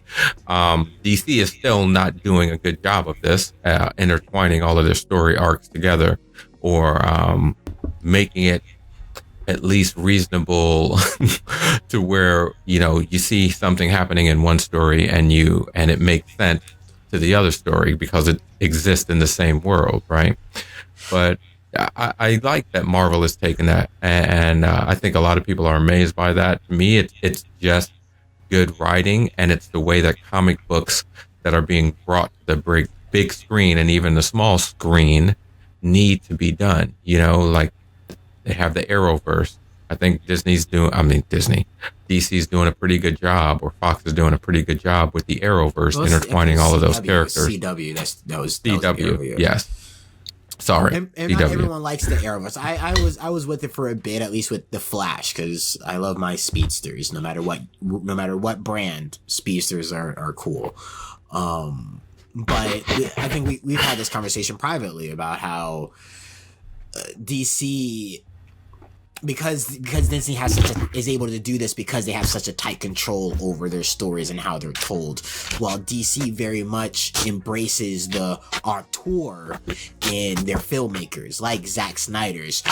B: DC is still not doing a good job of this, intertwining all of their story arcs together, or making it at least reasonable to where, you see something happening in one story and it makes sense to the other story because it exists in the same world, right? But I like that Marvel has taken that, and I think a lot of people are amazed by that. To me, it's just good writing, and it's the way that comic books that are being brought to the big screen and even the small screen need to be done. Like they have the Arrowverse. I think DC's doing a pretty good job, or Fox is doing a pretty good job with the Arrowverse, intertwining all of those characters.
A: CW, that was
B: CW, yes. Sorry,
A: and not
B: CW.
A: everyone likes the Arrowverse. I was with it for a bit, at least with the Flash, because I love my speedsters. No matter what brand, speedsters are cool. But I think we've had this conversation privately about how DC, because Disney is able to do this because they have such a tight control over their stories and how they're told, while DC very much embraces the auteur in their filmmakers, like Zack Snyder's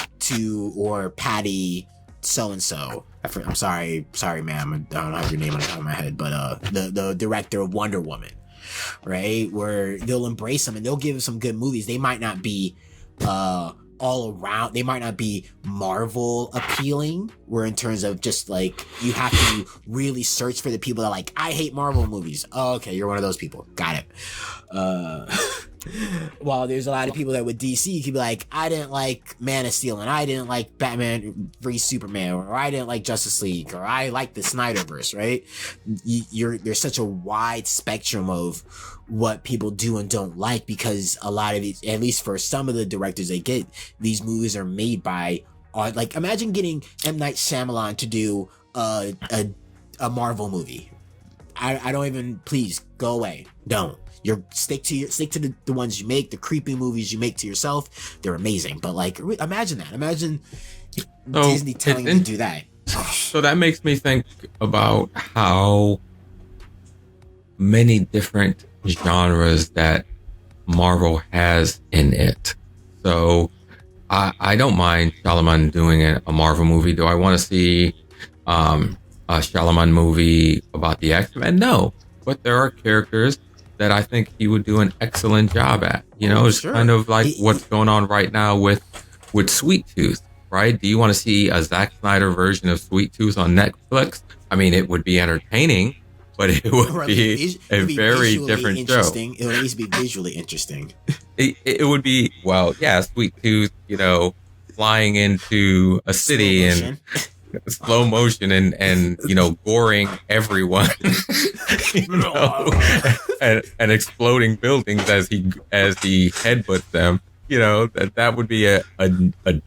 A: or Patty so and so. I'm sorry, ma'am, I don't have your name on the top of my head, but the director of Wonder Woman, right? Where they'll embrace them and they'll give them some good movies. They might not be all around, they might not be Marvel appealing, where in terms of just like, you have to really search for the people that like, I hate Marvel movies. Oh, okay, you're one of those people. Got it. While there's a lot of people that with DC could be like, I didn't like Man of Steel, and I didn't like Batman v Superman, or I didn't like Justice League, or I like the Snyderverse, right? There's such a wide spectrum of what people do and don't like, because a lot of these, at least for some of the directors they get, these movies are made by, like, imagine getting M. Night Shyamalan to do a Marvel movie. I don't even, please go away. Don't. Stick to the ones you make, the creepy movies you make to yourself. They're amazing. But like, imagine that. Imagine Disney telling you to do that.
B: So that makes me think about how many different genres that Marvel has in it. So I don't mind Shyamalan doing a Marvel movie. Do I want to see a Shyamalan movie about the X-Men? No. But there are characters that I think he would do an excellent job at. You know, it's kind of like what's going on right now with Sweet Tooth, right? Do you want to see a Zack Snyder version of Sweet Tooth on Netflix? I mean, it would be entertaining, but it would be a very different show.
A: It would at least be visually interesting.
B: It would be, well, yeah, Sweet Tooth, you know, flying into a city and slow motion and you know, goring everyone, you know, and exploding buildings as he headbutts them. You know, that would be a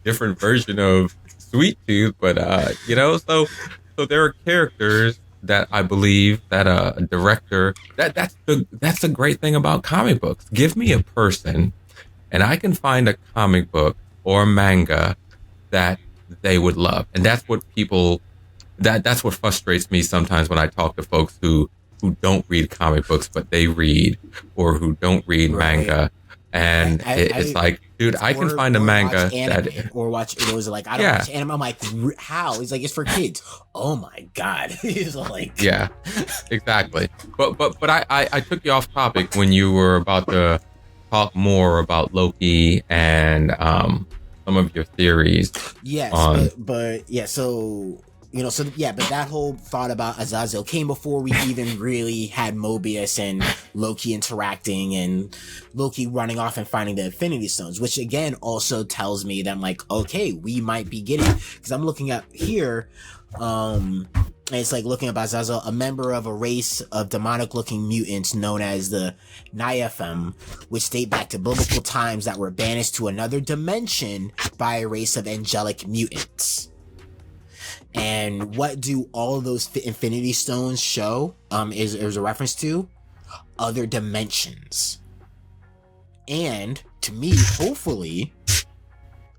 B: different version of Sweet Tooth, but you know, so there are characters that I believe that a director, that's the great thing about comic books. Give me a person and I can find a comic book or a manga that they would love. And that's what people, that's what frustrates me sometimes when I talk to folks who don't read comic books, but they read, or who don't read manga. And it's like, dude, I can find a manga that,
A: or watch those like, I don't watch anime. I'm like, how? He's like, it's for kids. Oh my God. He's like,
B: yeah, exactly. But I took you off topic when you were about to talk more about Loki and some of your theories.
A: Yes, but yeah, so you know, but that whole thought about Azazel came before we even really had Mobius and Loki interacting and Loki running off and finding the Infinity Stones, which again also tells me that I'm like, okay, we might be getting, because I'm looking at here, and it's like looking at Azazel, a member of a race of demonic-looking mutants known as the Nephilim, which date back to biblical times that were banished to another dimension by a race of angelic mutants. And what do all of those Infinity Stones show? Is a reference to other dimensions, and to me, hopefully,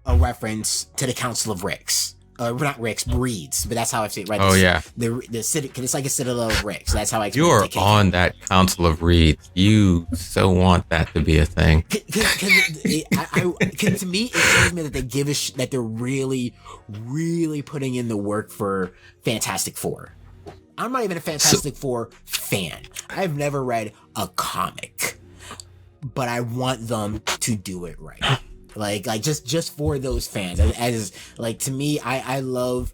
A: a reference to the Council of Ricks. Not Ricks, Breeds, but that's how I say it, right?
B: Oh, yeah.
A: The city, cause it's like a citadel of Ricks. That's how I explain
B: it. You're on that Council of Reeds. You so want that to be a thing.
A: Cause to me, it shows me that they give that they're really, really putting in the work for Fantastic Four. I'm not even a Fantastic Four fan. I've never read a comic, but I want them to do it right. Like just for those fans, as like, to me, I love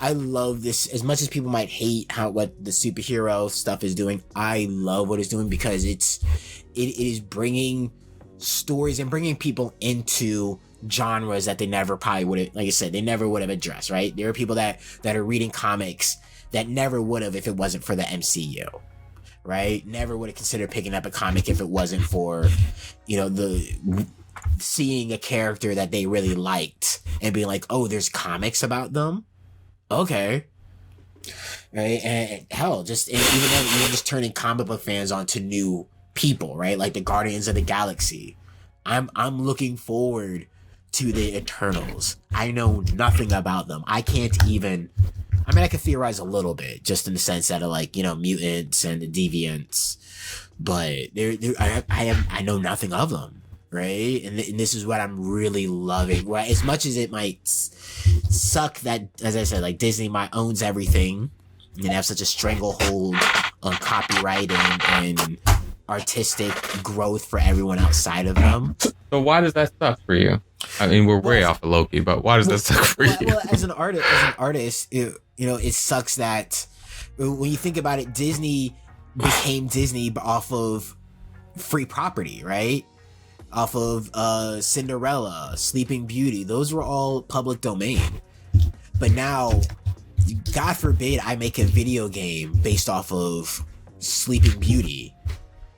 A: this as much as people might hate what the superhero stuff is doing. I love what it's doing because it is bringing stories and bringing people into genres that they never probably would have, like I said, they never would have addressed, right? There are people that are reading comics that never would have if it wasn't for the MCU. Right? Never would have considered picking up a comic if it wasn't for, you know, seeing a character that they really liked and being like, oh, there's comics about them. Okay. Right. And hell, just even then, even just turning comic book fans onto new people, right? Like the Guardians of the Galaxy. I'm looking forward to the Eternals. I know nothing about them. I can't even. I mean, I could theorize a little bit, just in the sense that of like, you know, mutants and the deviants, but I know nothing of them, right? And this is what I'm really loving. Right? As much as it might suck that, as I said, like Disney owns everything and have such a stranglehold on copyright and artistic growth for everyone outside of them.
B: So why does that suck for you? I mean, we're way off of Loki, but why does that suck for you?
A: Well, as an artist, it sucks that when you think about it, Disney became Disney off of free property, right? Off of Cinderella, Sleeping Beauty. Those were all public domain. But now, God forbid I make a video game based off of Sleeping Beauty,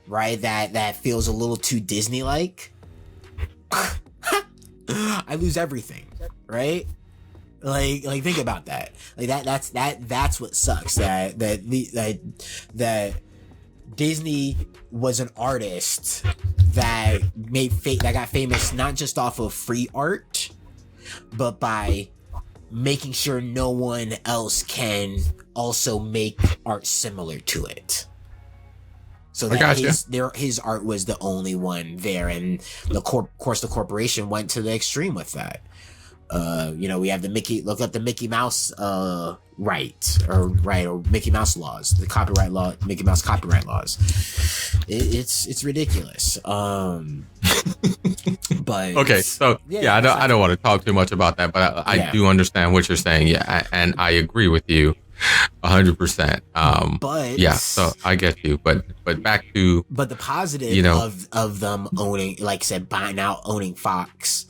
A: right? That feels a little too Disney-like. I lose everything, right? Like think about that. Like that's what sucks. That Disney was an artist that that got famous not just off of free art, but by making sure no one else can also make art similar to it. So that his art was the only one there, and the course the corporation went to the extreme with that. We have look up the Mickey Mouse or Mickey Mouse laws, the copyright law, Mickey Mouse copyright laws. It's ridiculous. But
B: okay, so I don't want to talk too much about that, but I do understand what you're saying. Yeah, and I agree with you 100%. But yeah, so I get you. But back to
A: the positive of them owning, like I said, buying out, owning Fox,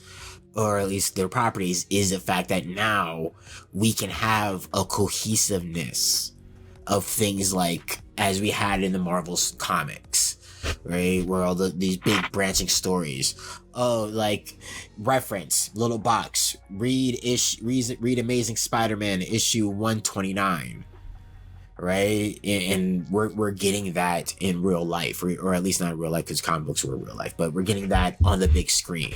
A: or at least their properties, is the fact that now we can have a cohesiveness of things like as we had in the Marvel's comics, right? Where all these big branching stories. Oh, like reference, little box, read Amazing Spider-Man issue 129. Right? And we're getting that in real life, or at least not in real life, because comic books were real life, but we're getting that on the big screen.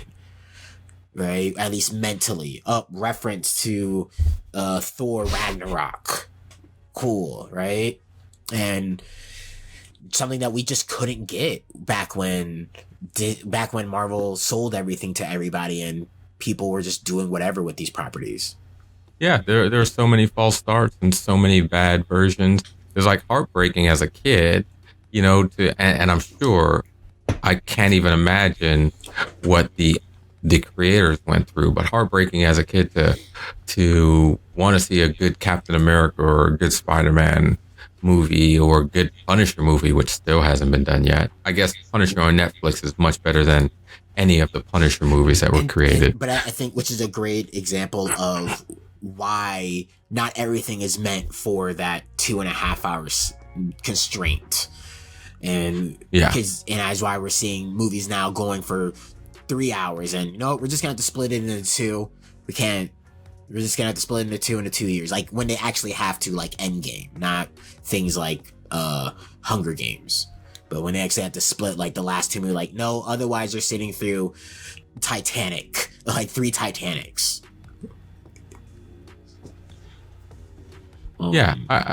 A: Right? At least mentally. Reference to Thor Ragnarok. Cool, right? And something that we just couldn't get back when Marvel sold everything to everybody and people were just doing whatever with these properties.
B: Yeah, there are so many false starts and so many bad versions. It's like heartbreaking as a kid, and I'm sure I can't even imagine what the creators went through, but heartbreaking as a kid to want to see a good Captain America or a good Spider-Man movie or a good Punisher movie, which still hasn't been done yet. I guess Punisher on Netflix is much better than any of the Punisher movies that were created.
A: But I think, which is a great example of why not everything is meant for that 2.5 hours constraint. And that's why we're seeing movies now going for 3 hours, and we're just gonna have to split it into two. We're just gonna have to split it into two into 2 years, like when they actually have to, like Endgame, not things like Hunger Games, but when they actually have to split like the last two movies, like no, otherwise you're sitting through Titanic, like 3 Titanics.
B: I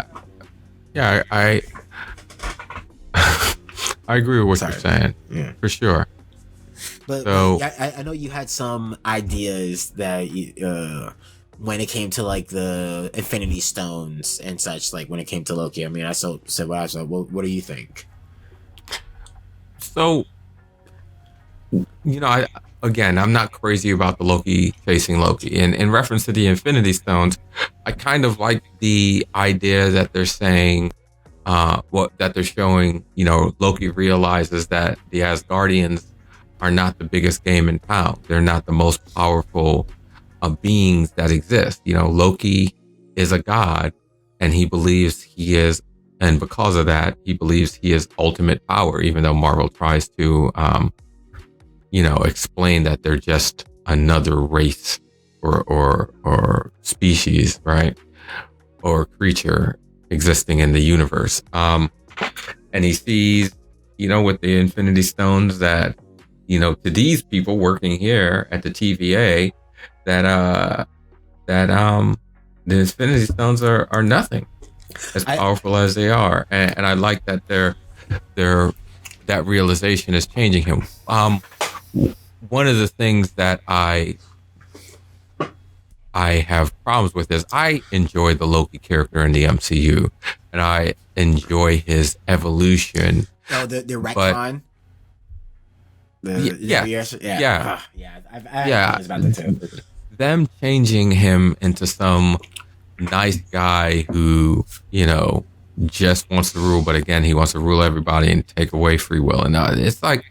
B: agree with what you're saying, for sure.
A: But I know you had some ideas that when it came to like the Infinity Stones and such, like when it came to Loki. I mean, I said what I said. What do you think?
B: So, I'm not crazy about the Loki chasing Loki. And in reference to the Infinity Stones, I kind of like the idea that they're saying, that they're showing, Loki realizes that the Asgardians are not the biggest game in town. They're not the most powerful beings that exist. Loki is a god, and he believes he is, and because of that, he believes he is ultimate power, even though Marvel tries to explain that they're just another race or species, right? Or creature existing in the universe. And he sees, with the Infinity Stones that, to these people working here at the TVA, that the Infinity Stones are nothing, as powerful as they are. And I like that that realization is changing him. One of the things that I have problems with is I enjoy the Loki character in the MCU, and I enjoy his evolution.
A: Oh, the retcon.
B: Yeah.
A: I was about that too.
B: Them changing him into some nice guy who, just wants to rule, but again, he wants to rule everybody and take away free will. And it's like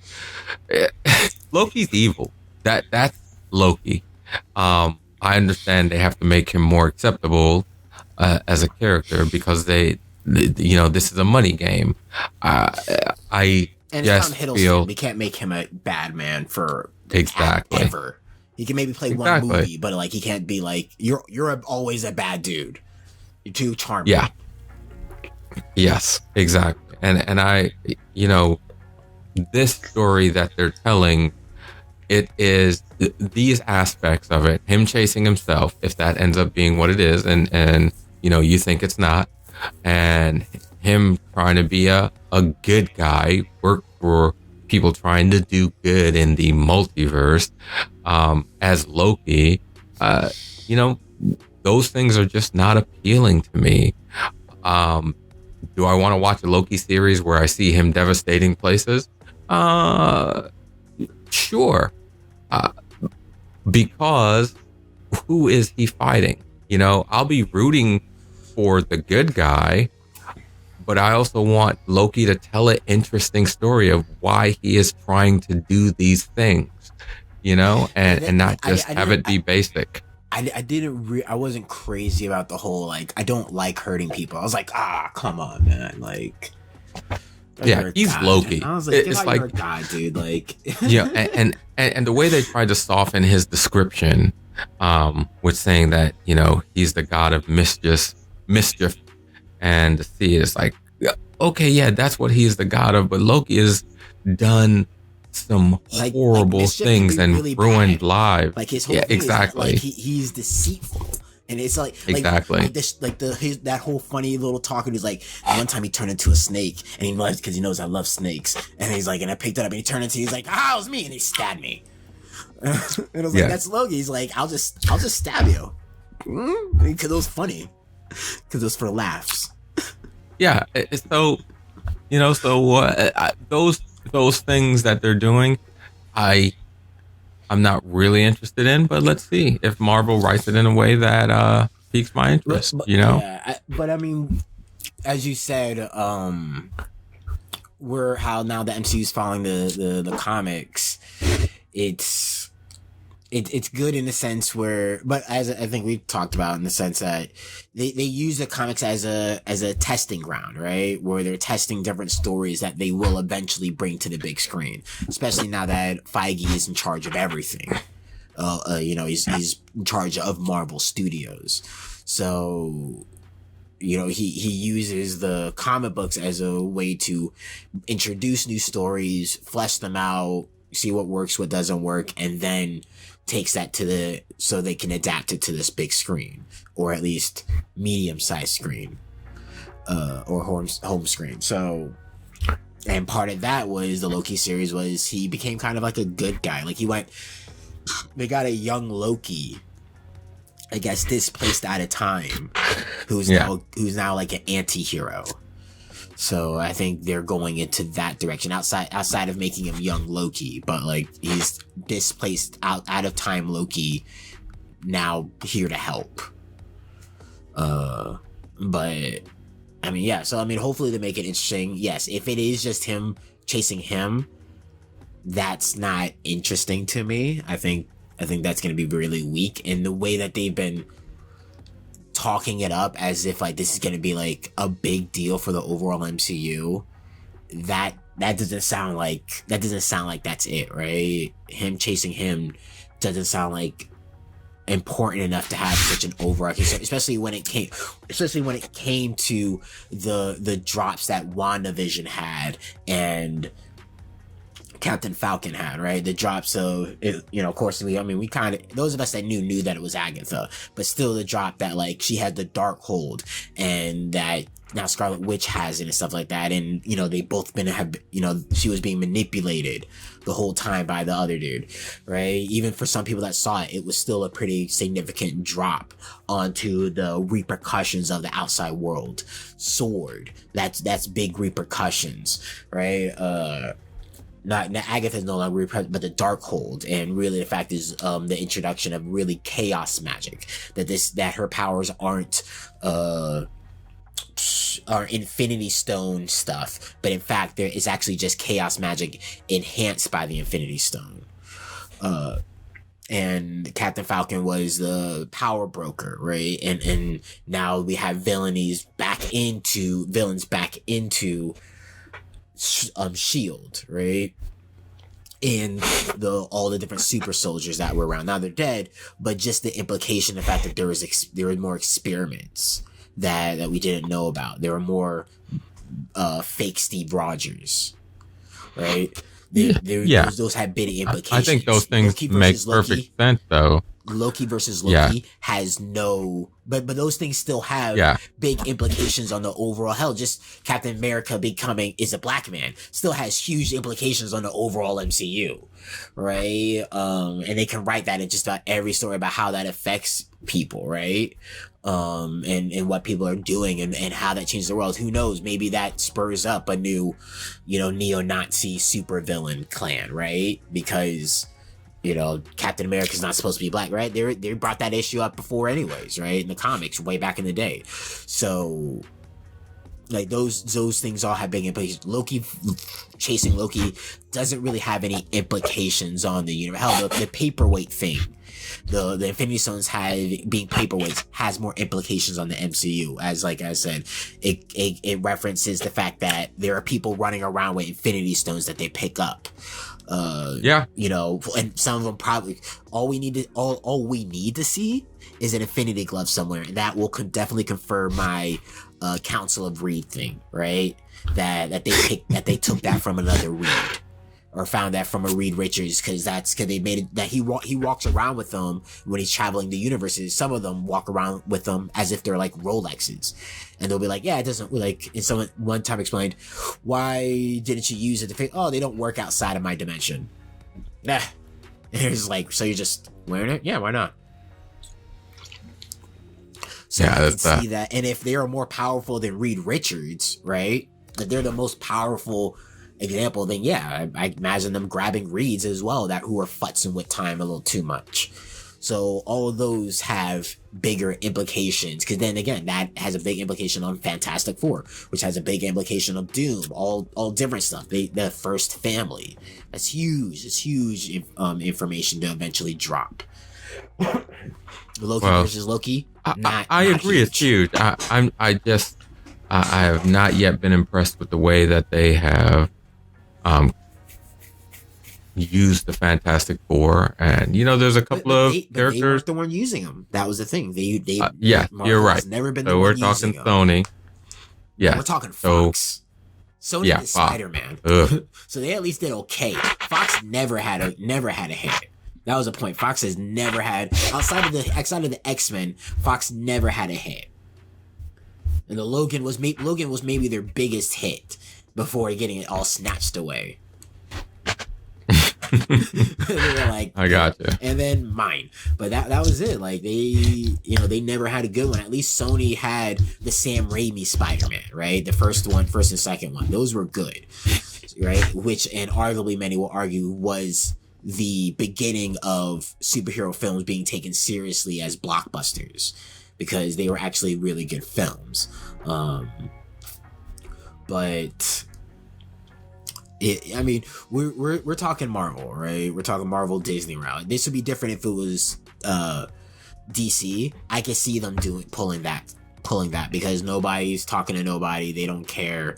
B: Loki's evil. That's Loki. I understand they have to make him more acceptable as a character because this is a money game. I
A: and
B: just
A: Tom Hiddleston,
B: feel
A: we can't make him a bad man for
B: exactly
A: ever. He can maybe play one movie, but like he can't be like you're always a bad dude. You're too charming.
B: Yeah. Yes, exactly. And I, this story that they're telling, it is these aspects of it, him chasing himself, if that ends up being what it is, and you think it's not, and him trying to be a good guy, work for people trying to do good in the multiverse, as Loki, those things are just not appealing to me. Do I want to watch a Loki series where I see him devastating places? Sure. Because who is he fighting? I'll be rooting for the good guy, but I also want Loki to tell an interesting story of why he is trying to do these things, and not just have it be basic.
A: I wasn't crazy about the whole, like, I don't like hurting people. I was like, come on, man. Like,
B: yeah, he's Loki.
A: I was like, it's like, you're a god, dude. Like,
B: yeah. And the way they tried to soften his description, with saying that, he's the god of mischief, and to see it's like, okay, yeah, that's what he is the god of, but Loki has done some horrible things and really ruined bad. Lives.
A: Like his whole thing exactly. Is, like, he's deceitful, and it's like
B: exactly
A: that whole funny little talker who's like, one time he turned into a snake, and he loves because he knows I love snakes, and he's like, and I picked it up, and he turned into, he's like, it was me, and he stabbed me, and I was like, that's Loki. He's like, I'll just stab you, because it was funny, because it was for laughs.
B: Yeah, so those things that they're doing, I'm not really interested in, but let's see if Marvel writes it in a way that piques my interest.
A: Yeah, but I mean, as you said, how now the MCU is following the comics. It's good in the sense where, but as I think we've talked about, in the sense that they use the comics as a testing ground, right? Where they're testing different stories that they will eventually bring to the big screen, especially now that Feige is in charge of everything. He's in charge of Marvel Studios. So, he uses the comic books as a way to introduce new stories, flesh them out, see what works, what doesn't work, and then takes that so they can adapt it to this big screen, or at least medium-sized screen, or home screen. So, and part of that was the Loki series was he became kind of like a good guy. Like they got a young Loki, I guess, displaced out of time, who's now like an anti-hero. So I think they're going into that direction outside of making him young Loki, but like he's displaced out of time Loki, now here to help. But I mean, yeah. So I mean, hopefully they make it interesting. Yes, if it is just him chasing him, that's not interesting to me. I think that's going to be really weak in the way that they've been talking it up as if like this is going to be like a big deal for the overall MCU. That that doesn't sound like that's it, right? Him chasing him doesn't sound like important enough to have such an overarching story, especially when it came to the drops that WandaVision had and Captain Falcon had, right? The drops of it, of course we kind of, those of us that knew that it was Agatha, but still the drop that like she had the dark hold and that now Scarlet Witch has it and stuff like that, and they both she was being manipulated the whole time by the other dude, right? Even for some people that saw it, it was still a pretty significant drop onto the repercussions of the outside world. Sword, that's big repercussions, right? Not Agatha's no longer represent, but the Darkhold, and really the fact is the introduction of really chaos magic. That her powers aren't are Infinity Stone stuff, but in fact there is actually just chaos magic enhanced by the Infinity Stone. And Captain Falcon was the power broker, right? And now we have villains back into Shield, right? And all the different super soldiers that were around. Now they're dead, but just the implication, the fact that there were more experiments that we didn't know about. There were more fake Steve Rogers, right? Those had big implications.
B: I think those things make perfect sense, though.
A: Loki versus Loki has no, but those things still have big implications on the overall. Hell, just Captain America is a black man still has huge implications on the overall MCU, right? And they can write that in just about every story about how that affects people, right? And what people are doing and how that changes the world. Who knows? Maybe that spurs up a new, neo-Nazi supervillain clan, right? Because Captain America's not supposed to be black, right? They brought that issue up before anyways, right? In the comics way back in the day. So like those things all have big implications. Loki chasing Loki doesn't really have any implications on the universe. Hell, the paperweight thing, the Infinity Stones being paperweights has more implications on the MCU. As like I said, it references the fact that there are people running around with Infinity Stones that they pick up. And some of them probably all we need to see is an Infinity Glove somewhere, and that will definitely confirm my Council of Reed thing, right? That they took that from another Reed, or found that from a Reed Richards, because they made it that he walks around with them when he's traveling the universes. Some of them walk around with them as if they're like Rolexes, and they'll be like, yeah, it doesn't like. And someone one time explained, why didn't you use it to fix? Oh, they don't work outside of my dimension. Nah. And it's like, so you're just wearing it? Yeah, why not? So I can see that. And if they are more powerful than Reed Richards, right? If they're the most powerful example, then yeah, I imagine them grabbing Reeds as well, who are futzing with time a little too much. So all of those have bigger implications, because then again, that has a big implication on Fantastic Four, which has a big implication of Doom, all different stuff. The first family, that's huge. It's huge information to eventually drop. Loki versus Loki.
B: I agree, huge. It's huge. I have not yet been impressed with the way that they have used the Fantastic Four, and there's a couple of characters. They weren't
A: the one using them. That was the thing.
B: You're right.
A: Never been.
B: So we're talking Sony. Yeah,
A: we're talking Fox. Sony did Spider-Man. So they at least did okay. Fox never had a hit. That was a point. Fox has never had, outside of the X-Men, Fox never had a hit. And the Logan was maybe their biggest hit before getting it all snatched away. They were like,
B: I gotcha.
A: And then mine, but that was it. Like they never had a good one. At least Sony had the Sam Raimi Spider-Man, right? The first and second one, those were good, right? Which, and arguably many will argue, was the beginning of superhero films being taken seriously as blockbusters, because they were actually really good films. But we're talking Marvel, right? We're talking Marvel Disney route. This would be different if it was DC. I could see them pulling that pulling that because nobody's talking to nobody. They don't care.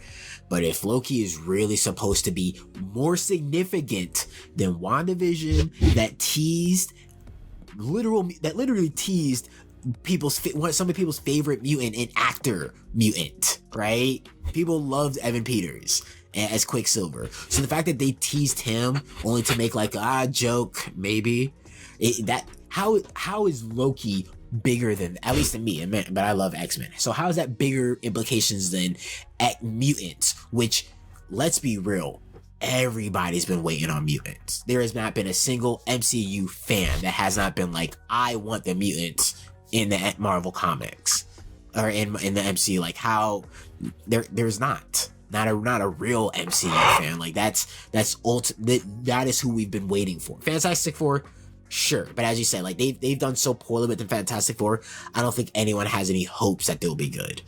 A: But if Loki is really supposed to be more significant than WandaVision, that literally teased some of people's favorite mutant and actor mutant, right? People loved Evan Peters as Quicksilver. So the fact that they teased him only to make like a joke, maybe how is Loki bigger than, at least to me, but I love X-Men. So how is that bigger implications than mutants, which, let's be real, everybody's been waiting on mutants. There has not been a single MCU fan that has not been like, I want the mutants in the Marvel comics or in the MCU. Like how there's not a real MCU fan. Like that is who we've been waiting for. Fantastic Four, sure, but as you said, like they've done so poorly with the Fantastic Four. I don't think anyone has any hopes that they'll be good.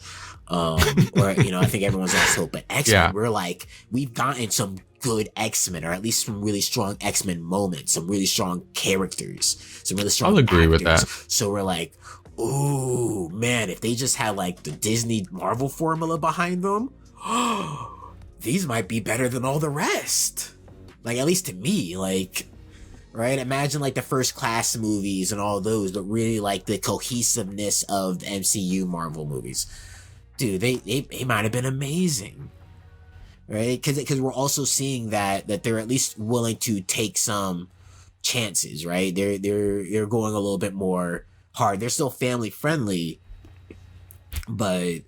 A: Or I think everyone's lost hope. But X-Men, we've gotten some good X-Men, or at least some really strong X-Men moments, some really strong characters, some really strong.
B: I'll agree with that.
A: So we're like, ooh, man, if they just had like the Disney Marvel formula behind them, these might be better than all the rest. Like, at least to me, like, right? Imagine like the First Class movies and all those, but really like the cohesiveness of the MCU Marvel movies. Dude, they might have been amazing. Right? Because we're also seeing that they're at least willing to take some chances, right? They're going a little bit more hard. They're still family friendly, but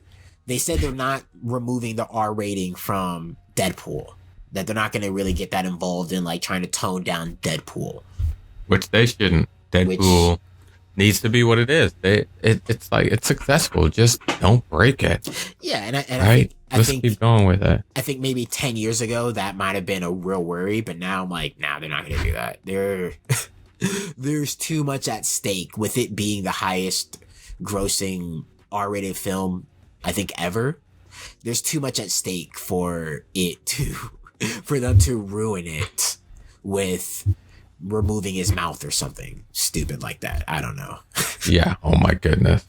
A: they said they're not removing the R rating from Deadpool. That they're not going to really get that involved in like trying to tone down Deadpool.
B: Which they shouldn't. Deadpool needs to be what it is. It's like, it's successful. Just don't break it.
A: Yeah, and
B: I think keep going with it.
A: I think maybe 10 years ago that might have been a real worry, but now I'm like, nah, they're not going to do that. There's too much at stake with it being the highest grossing R-rated film I think ever. There's too much at stake for them to ruin it with removing his mouth or something stupid like that. I don't know.
B: Yeah. Oh my goodness.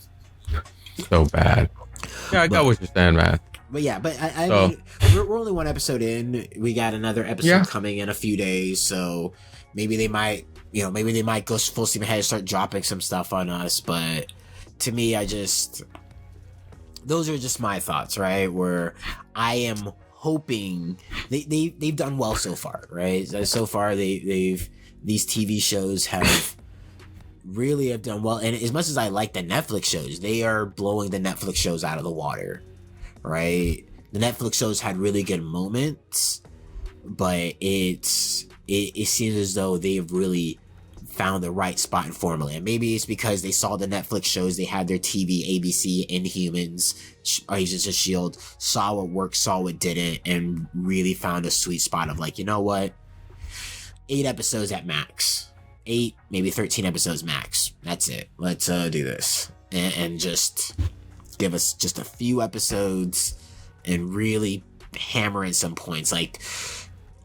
B: So bad. Yeah, I got what you're saying, man.
A: But yeah, but I mean, we're only one episode in. We got another episode coming in a few days, so maybe they might go full steam ahead and start dropping some stuff on us. But to me, those are just my thoughts, right? Where I am hoping they've done well so far, right? So far, these TV shows have done well. And as much as I like the Netflix shows, they are blowing the Netflix shows out of the water, right? The Netflix shows had really good moments, but it seems as though they've really found the right spot and formula. And maybe it's because they saw the Netflix shows, they had their TV, ABC, Inhumans, Agents of S.H.I.E.L.D., saw what worked, saw what didn't, and really found a sweet spot of like, you know what? 8 episodes at max. 8, maybe 13 episodes max. That's it. Let's do this. And just give us just a few episodes and really hammer in some points. Like,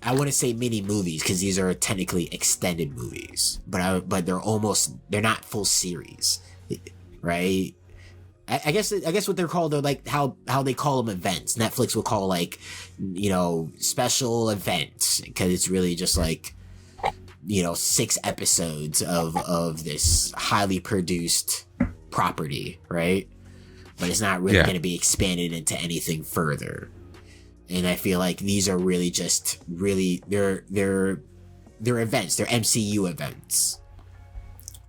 A: I wouldn't say mini movies because these are technically extended movies, but they're not full series, right? I guess what they're called, they're like how they call them events. Netflix will call like, special events, because it's really just like, 6 episodes of this highly produced property, right? But it's not really going to be expanded into anything further. And I feel like these are really just they're events. They're MCU events.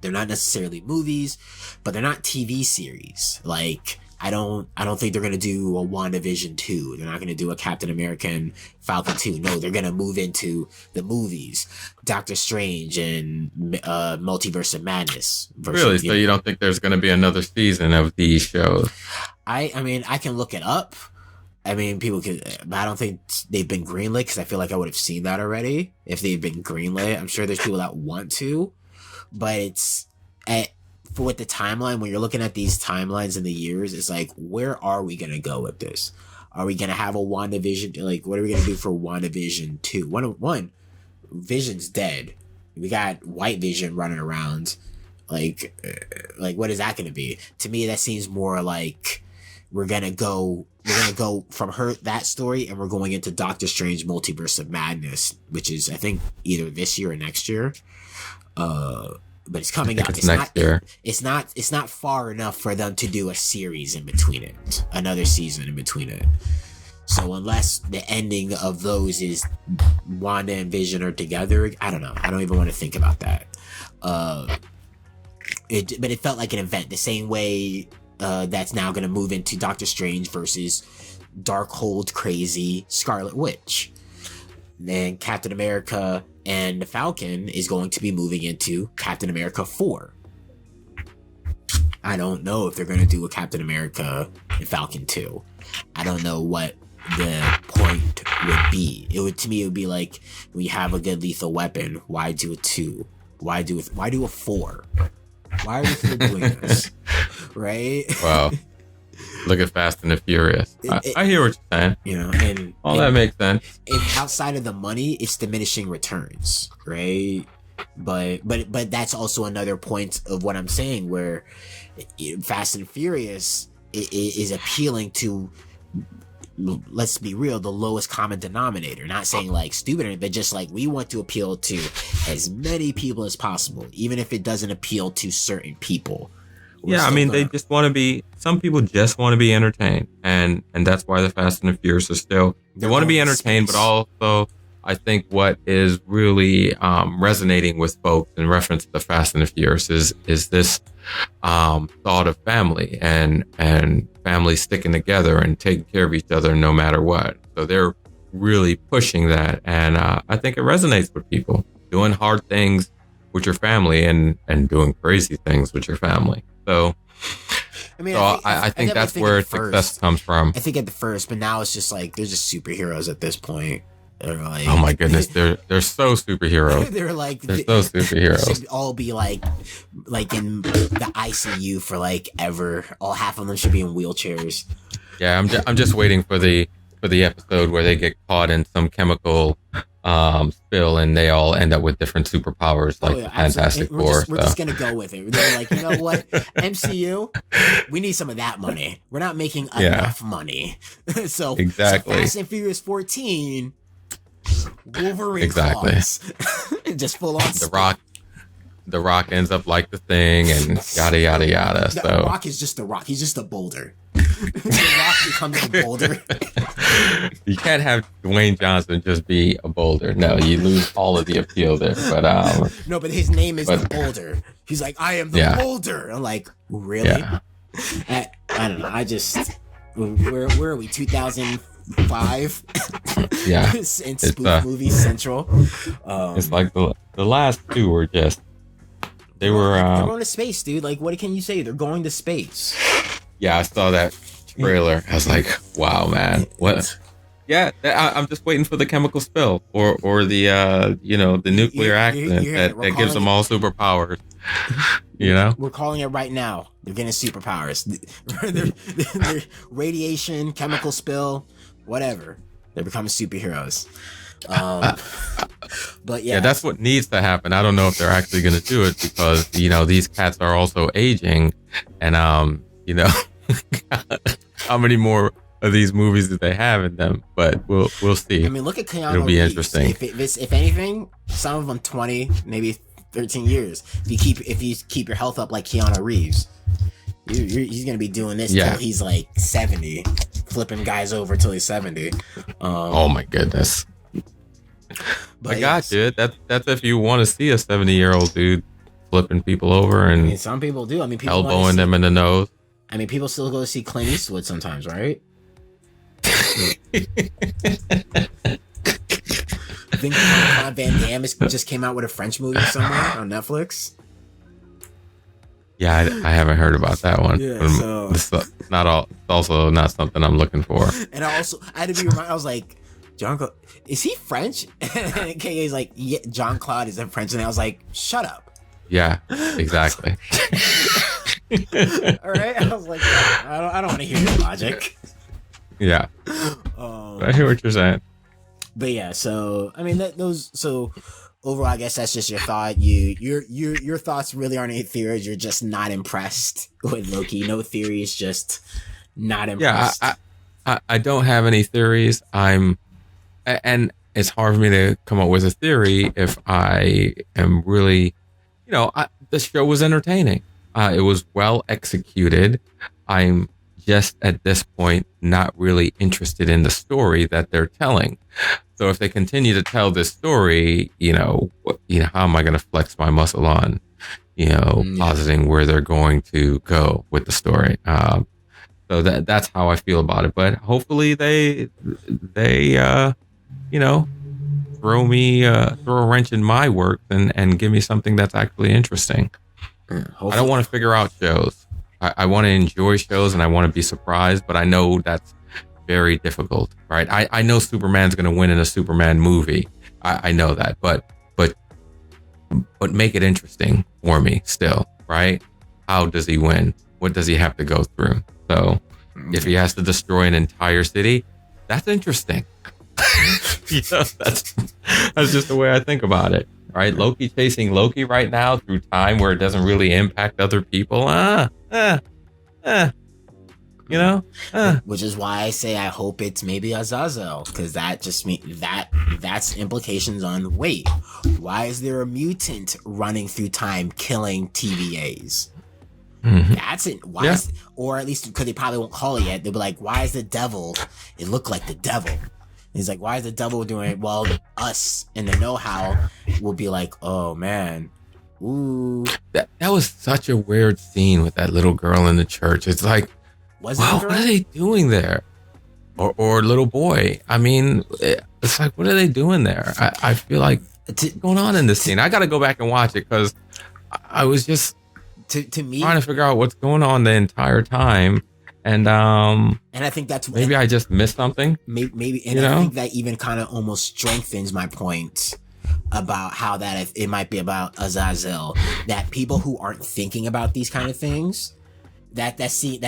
A: They're not necessarily movies, but they're not TV series. Like, I don't think they're gonna do a WandaVision 2. They're not gonna do a Captain America and Falcon 2. No, they're gonna move into the movies, Doctor Strange and Multiverse of Madness.
B: Really? So you don't think there's gonna be another season of these shows?
A: I mean, I can look it up. I mean, people can, but I don't think they've been greenlit, because I feel like I would have seen that already if they've been greenlit. I'm sure there's people that want to, but it's with the timeline, when you're looking at these timelines in the years, it's like, where are we going to go with this? Are we going to have a WandaVision? Like, what are we going to do for WandaVision 2? One, Vision's dead. We got White Vision running around. Like, what is that going to be? To me, that seems more like we're gonna go from that story, and we're going into Doctor Strange Multiverse of Madness, which is, I think, either this year or next year. But it's coming out.
B: It's next year.
A: It's not far enough for them to do a series in between it, another season in between it. So unless the ending of those is Wanda and Vision are together, I don't know. I don't even want to think about that. But it felt like an event, the same way that's now going to move into Doctor Strange versus Darkhold crazy Scarlet Witch. Then Captain America and the Falcon is going to be moving into Captain America 4. I don't know if they're going to do a Captain America and Falcon 2. I don't know what the point would be. To me, it would be like, when you have a good lethal weapon, why do a 2? Why do a 4? Why are we still doing this? Right?
B: Wow. Look at Fast and the Furious. I hear what you're saying.
A: You know, and
B: that makes sense.
A: And outside of the money, it's diminishing returns, right? But that's also another point of what I'm saying, where Fast and Furious is appealing to, let's be real, the lowest common denominator. Not saying like stupid, but just like, we want to appeal to as many people as possible, even if it doesn't appeal to certain people.
B: Yeah, I mean, they just want to be, some people just want to be entertained. And that's why the Fast and the Furious are still, they want to be entertained, but also I think what is really resonating with folks in reference to the Fast and the Furious is this thought of family and family sticking together and taking care of each other no matter what. So they're really pushing that. And I think it resonates with people, doing hard things with your family and doing crazy things with your family. So, I mean, I think that's where success comes from.
A: I think at the first, but now it's just like, they're just superheroes at this point. They're like,
B: oh my goodness, they're so superheroes.
A: They're
B: so superheroes.
A: They should all be like in the ICU for like ever. All half of them should be in wheelchairs.
B: Yeah, I'm just waiting for the episode where they get caught in some chemical spill and they all end up with different superpowers, like Fantastic Four.
A: We're just gonna go with it. They're like, you know what, MCU, we need some of that money. We're not making enough money. So Fast and Furious 14, Wolverine claws. Just full on. The Rock ends up like the Thing, and yada yada yada. The Rock is just the Rock. He's just a boulder. The Rock becomes a boulder.
B: You can't have Dwayne Johnson just be a boulder. No, you lose all of the appeal there. But
A: no, but his name is the Boulder. He's like, I am the Boulder. I'm like, really? Yeah. I don't know. I just, where are we? 2005.
B: Yeah.
A: In spoof movie central.
B: It's like the last two were just. They're
A: going to space, dude. Like, what can you say? They're going to space.
B: Yeah, I saw that trailer. I was like, wow, man. What? Yeah, I'm just waiting for the chemical spill or the the nuclear accident that gives them all superpowers. You know,
A: we're calling it right now. They're getting superpowers. they're radiation, chemical spill, whatever. They're becoming superheroes. But yeah,
B: that's what needs to happen. I don't know if they're actually going to do it because these cats are also aging, and how many more of these movies do they have in them? But we'll see.
A: I mean, look at Keanu
B: It'll be
A: Reeves.
B: Interesting.
A: If anything, some of them 20, maybe 13 years. If you keep your health up like Keanu Reeves, he's gonna be doing this till he's like 70, flipping guys over till he's 70.
B: Oh my goodness. I got you. That's if you want to see a 70-year-old dude flipping people over and
A: some people do. I mean, people
B: elbowing them in the nose.
A: I mean, people still go to see Clint Eastwood sometimes, right? I think Van Damme just came out with a French movie somewhere on Netflix.
B: Yeah, I haven't heard about that one.
A: Yeah, so
B: it's also not something I'm looking for.
A: And I had to be reminded. I was like, is he French? And KA's like, yeah, John Claude is in French, and I was like, shut up.
B: Yeah, exactly.
A: All right, I was like, I don't want to hear your logic.
B: Yeah, I hear what you're saying.
A: But yeah, so I mean so overall, I guess that's just your thought. Your thoughts really aren't any theories. You're just not impressed with Loki. No theories, just Not
B: Yeah,
A: impressed.
B: I don't have any theories. And it's hard for me to come up with a theory if I am really, the show was entertaining. It was well executed. I'm just at this point not really interested in the story that they're telling. So if they continue to tell this story, how am I going to flex my muscle on,
A: Yeah.
B: positing where they're going to go with the story? So that's how I feel about it. But hopefully they you know throw a wrench in my work and give me something that's actually interesting. I don't
A: Hopefully.
B: want to figure out shows. I want to enjoy shows and I want to be surprised, but I know that's very difficult, right? I know Superman's going to win in a Superman movie. I know that, but make it interesting for me still, right? How does he win? What does he have to go through? So if he has to destroy an entire city, that's interesting. That's just the way I think about it, right? Loki chasing Loki right now through time where it doesn't really impact other people.
A: Which is why I say I hope it's maybe Azazel, because that just that's implications on, wait, why is there a mutant running through time killing TVAs?
B: Mm-hmm.
A: That's it. Why? Yeah. Or at least because they probably won't call it yet. They'll be like, why is the devil? It looked like the devil. And he's like, why is the devil doing it? Well, us in the know-how will be like, oh man, ooh.
B: That was such a weird scene with that little girl in the church. It's like, what are they doing there? Or little boy. I mean, it's like, what are they doing there? I feel like what's going on in this scene? I got to go back and watch it because I was just to me trying to figure out what's going on the entire time. And
A: I think that's
B: maybe I just missed something.
A: Maybe, and I think that even kind of almost strengthens my point about how that it might be about Azazel. That people who aren't thinking about these kind of things, that scene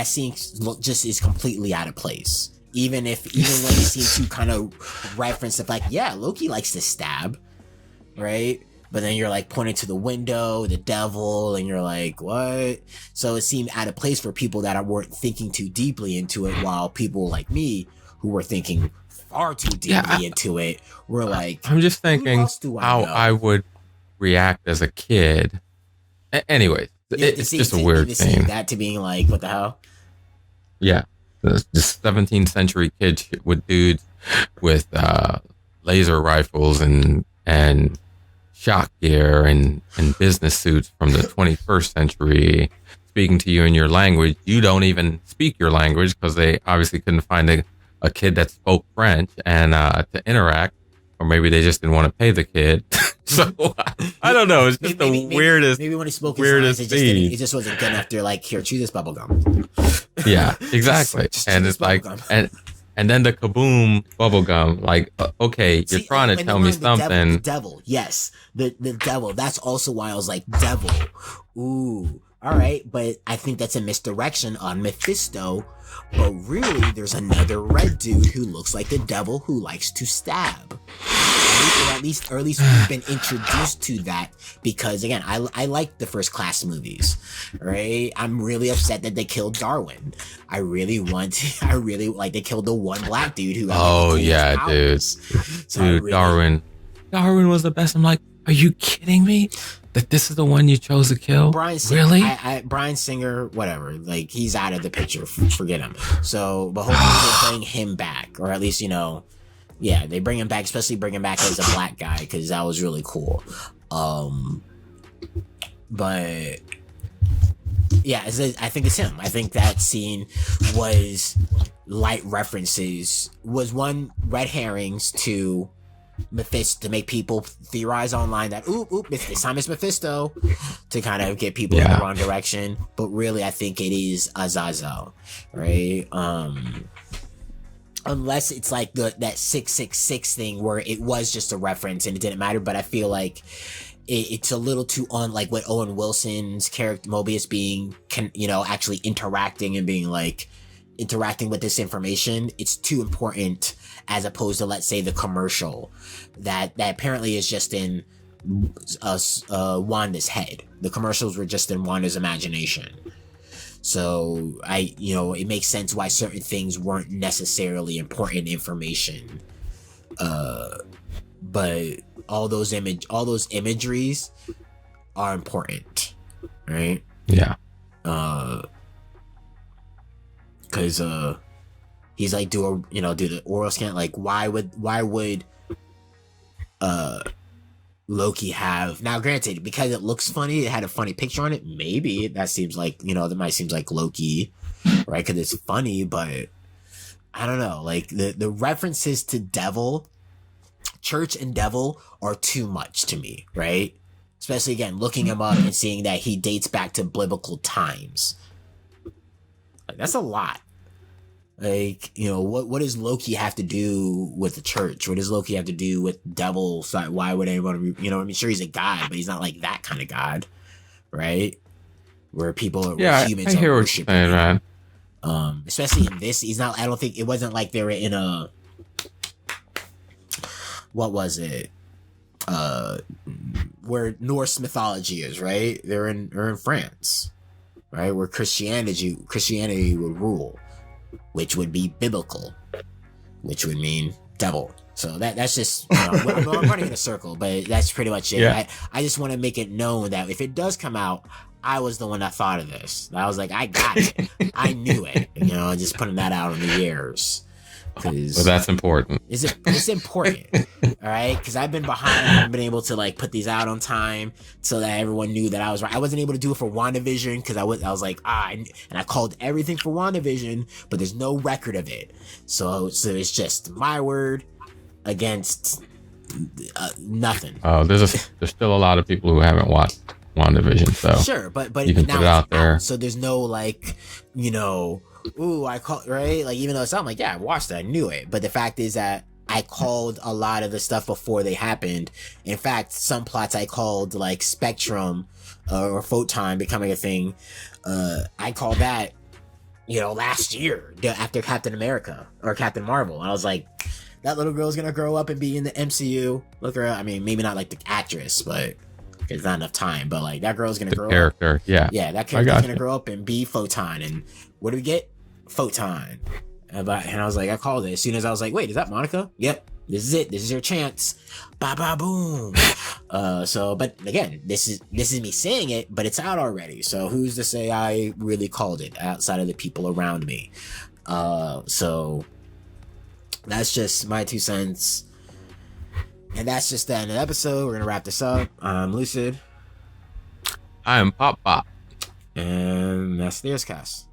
A: just is completely out of place. Even when you seem to kind of reference it, like, yeah, Loki likes to stab, right? But then you're like pointing to the window, the devil, and you're like, what? So it seemed out of place for people that weren't thinking too deeply into it, while people like me, who were thinking far too deeply into it, were like,
B: I'm just thinking how I would react as a kid. Anyways, it's just a weird thing.
A: That to being like, what the hell?
B: Yeah. The 17th century kids with dudes with laser rifles and shock gear and business suits from the 21st century speaking to you in your language. You don't even speak your language because they obviously couldn't find a kid that spoke French and to interact, or maybe they just didn't want to pay the kid. So I don't know. It's just the weirdest.
A: Maybe when he spoke his lines, it just wasn't good enough. They're like, here, chew this bubble gum.
B: Yeah, exactly. And it's like, and then the kaboom bubblegum, like, okay, you're trying to tell me something.
A: The devil, yes. The devil. That's also why I was like, devil. Ooh. All right. But I think that's a misdirection on Mephisto. But really, there's another red dude who looks like the devil who likes to stab. At least we've been introduced to that because, again, I like the First Class movies, right? I'm really upset that they killed Darwin. I really like they killed the one black dude who.
B: Dude. So dude, Darwin was the best. I'm like, are you kidding me? That this is the one you chose to kill?
A: Brian Singer,
B: really?
A: Brian Singer, whatever. Like, he's out of the picture. Forget him. So, but hopefully they bring him back, or at least, yeah, they bring him back, especially bring him back as a black guy, because that was really cool. But yeah, I think it's him. I think that scene was light references, was one, red herrings, to Mephisto, to make people theorize online that this time it's Mephisto, to kind of get people in the wrong direction. But really, I think it is Azazel, right? Unless it's like that 666 thing where it was just a reference and it didn't matter. But I feel like it's a little too on, like, what Owen Wilson's character Mobius being actually interacting with this information. It's too important, as opposed to, let's say, the commercial that apparently is just in Wanda's head. The commercials were just in Wanda's imagination. So it makes sense why certain things weren't necessarily important information. But all those imageries are important, right?
B: Yeah.
A: Because he's like, do the oral scan. Like, why would Loki have, now granted, because it looks funny, it had a funny picture on it, maybe that seems like, that might seem like Loki, right? Because it's funny, but I don't know, like the references to devil, church and devil are too much to me, right? Especially again looking him up and seeing that he dates back to biblical times. Like, that's a lot. Like, what does Loki have to do with the church? What does Loki have to do with devil side? Why would anyone, sure, he's a god, but he's not like that kind of god, right? Where people are, humans
B: I hear
A: are
B: what you're saying, man.
A: Especially in this, I don't think, it wasn't like they were in a, what was it? Where Norse mythology is, right? They're in France, right? Where Christianity would rule, which would be biblical, which would mean devil. So that's just, I'm running in a circle, but that's pretty much it.
B: Yeah.
A: I just want to make it known that if it does come out, I was the one that thought of this. I was like, I got it. I knew it. Just putting that out on the airs.
B: Well, that's important.
A: It's important, all right? Because I've been behind. I haven't been able to like put these out on time so that everyone knew that I was right. I wasn't able to do it for WandaVision because I was like, and I called everything for WandaVision, but there's no record of it. So it's just my word against nothing.
B: Oh, there's still a lot of people who haven't watched WandaVision, so
A: sure, but
B: you can
A: now
B: put it out there.
A: So there's no like, ooh, I called, right? Like, even though it's, I'm like, yeah, I watched it, I knew it. But the fact is that I called a lot of the stuff before they happened. In fact, some plots I called, like Spectrum or Photon becoming a thing. I called that, last year after Captain America or Captain Marvel. And I was like, that little girl's gonna grow up and be in the MCU. Look her up. I mean, maybe not like the actress, but there's not enough time. But like, that girl's gonna grow
B: character,
A: up.
B: Yeah,
A: that character's gonna grow up and be Photon. And what do we get? Photon. And I was like, I called it as soon as I was like, wait, is that Monica? Yep, this is it. This is your chance. Ba ba boom. But again, this is me saying it, but it's out already. So who's to say I really called it outside of the people around me? So that's just my 2 cents. And that's just the end of the episode. We're gonna wrap this up. I'm Lucid.
B: I am Pop.
A: And that's TheoristCast.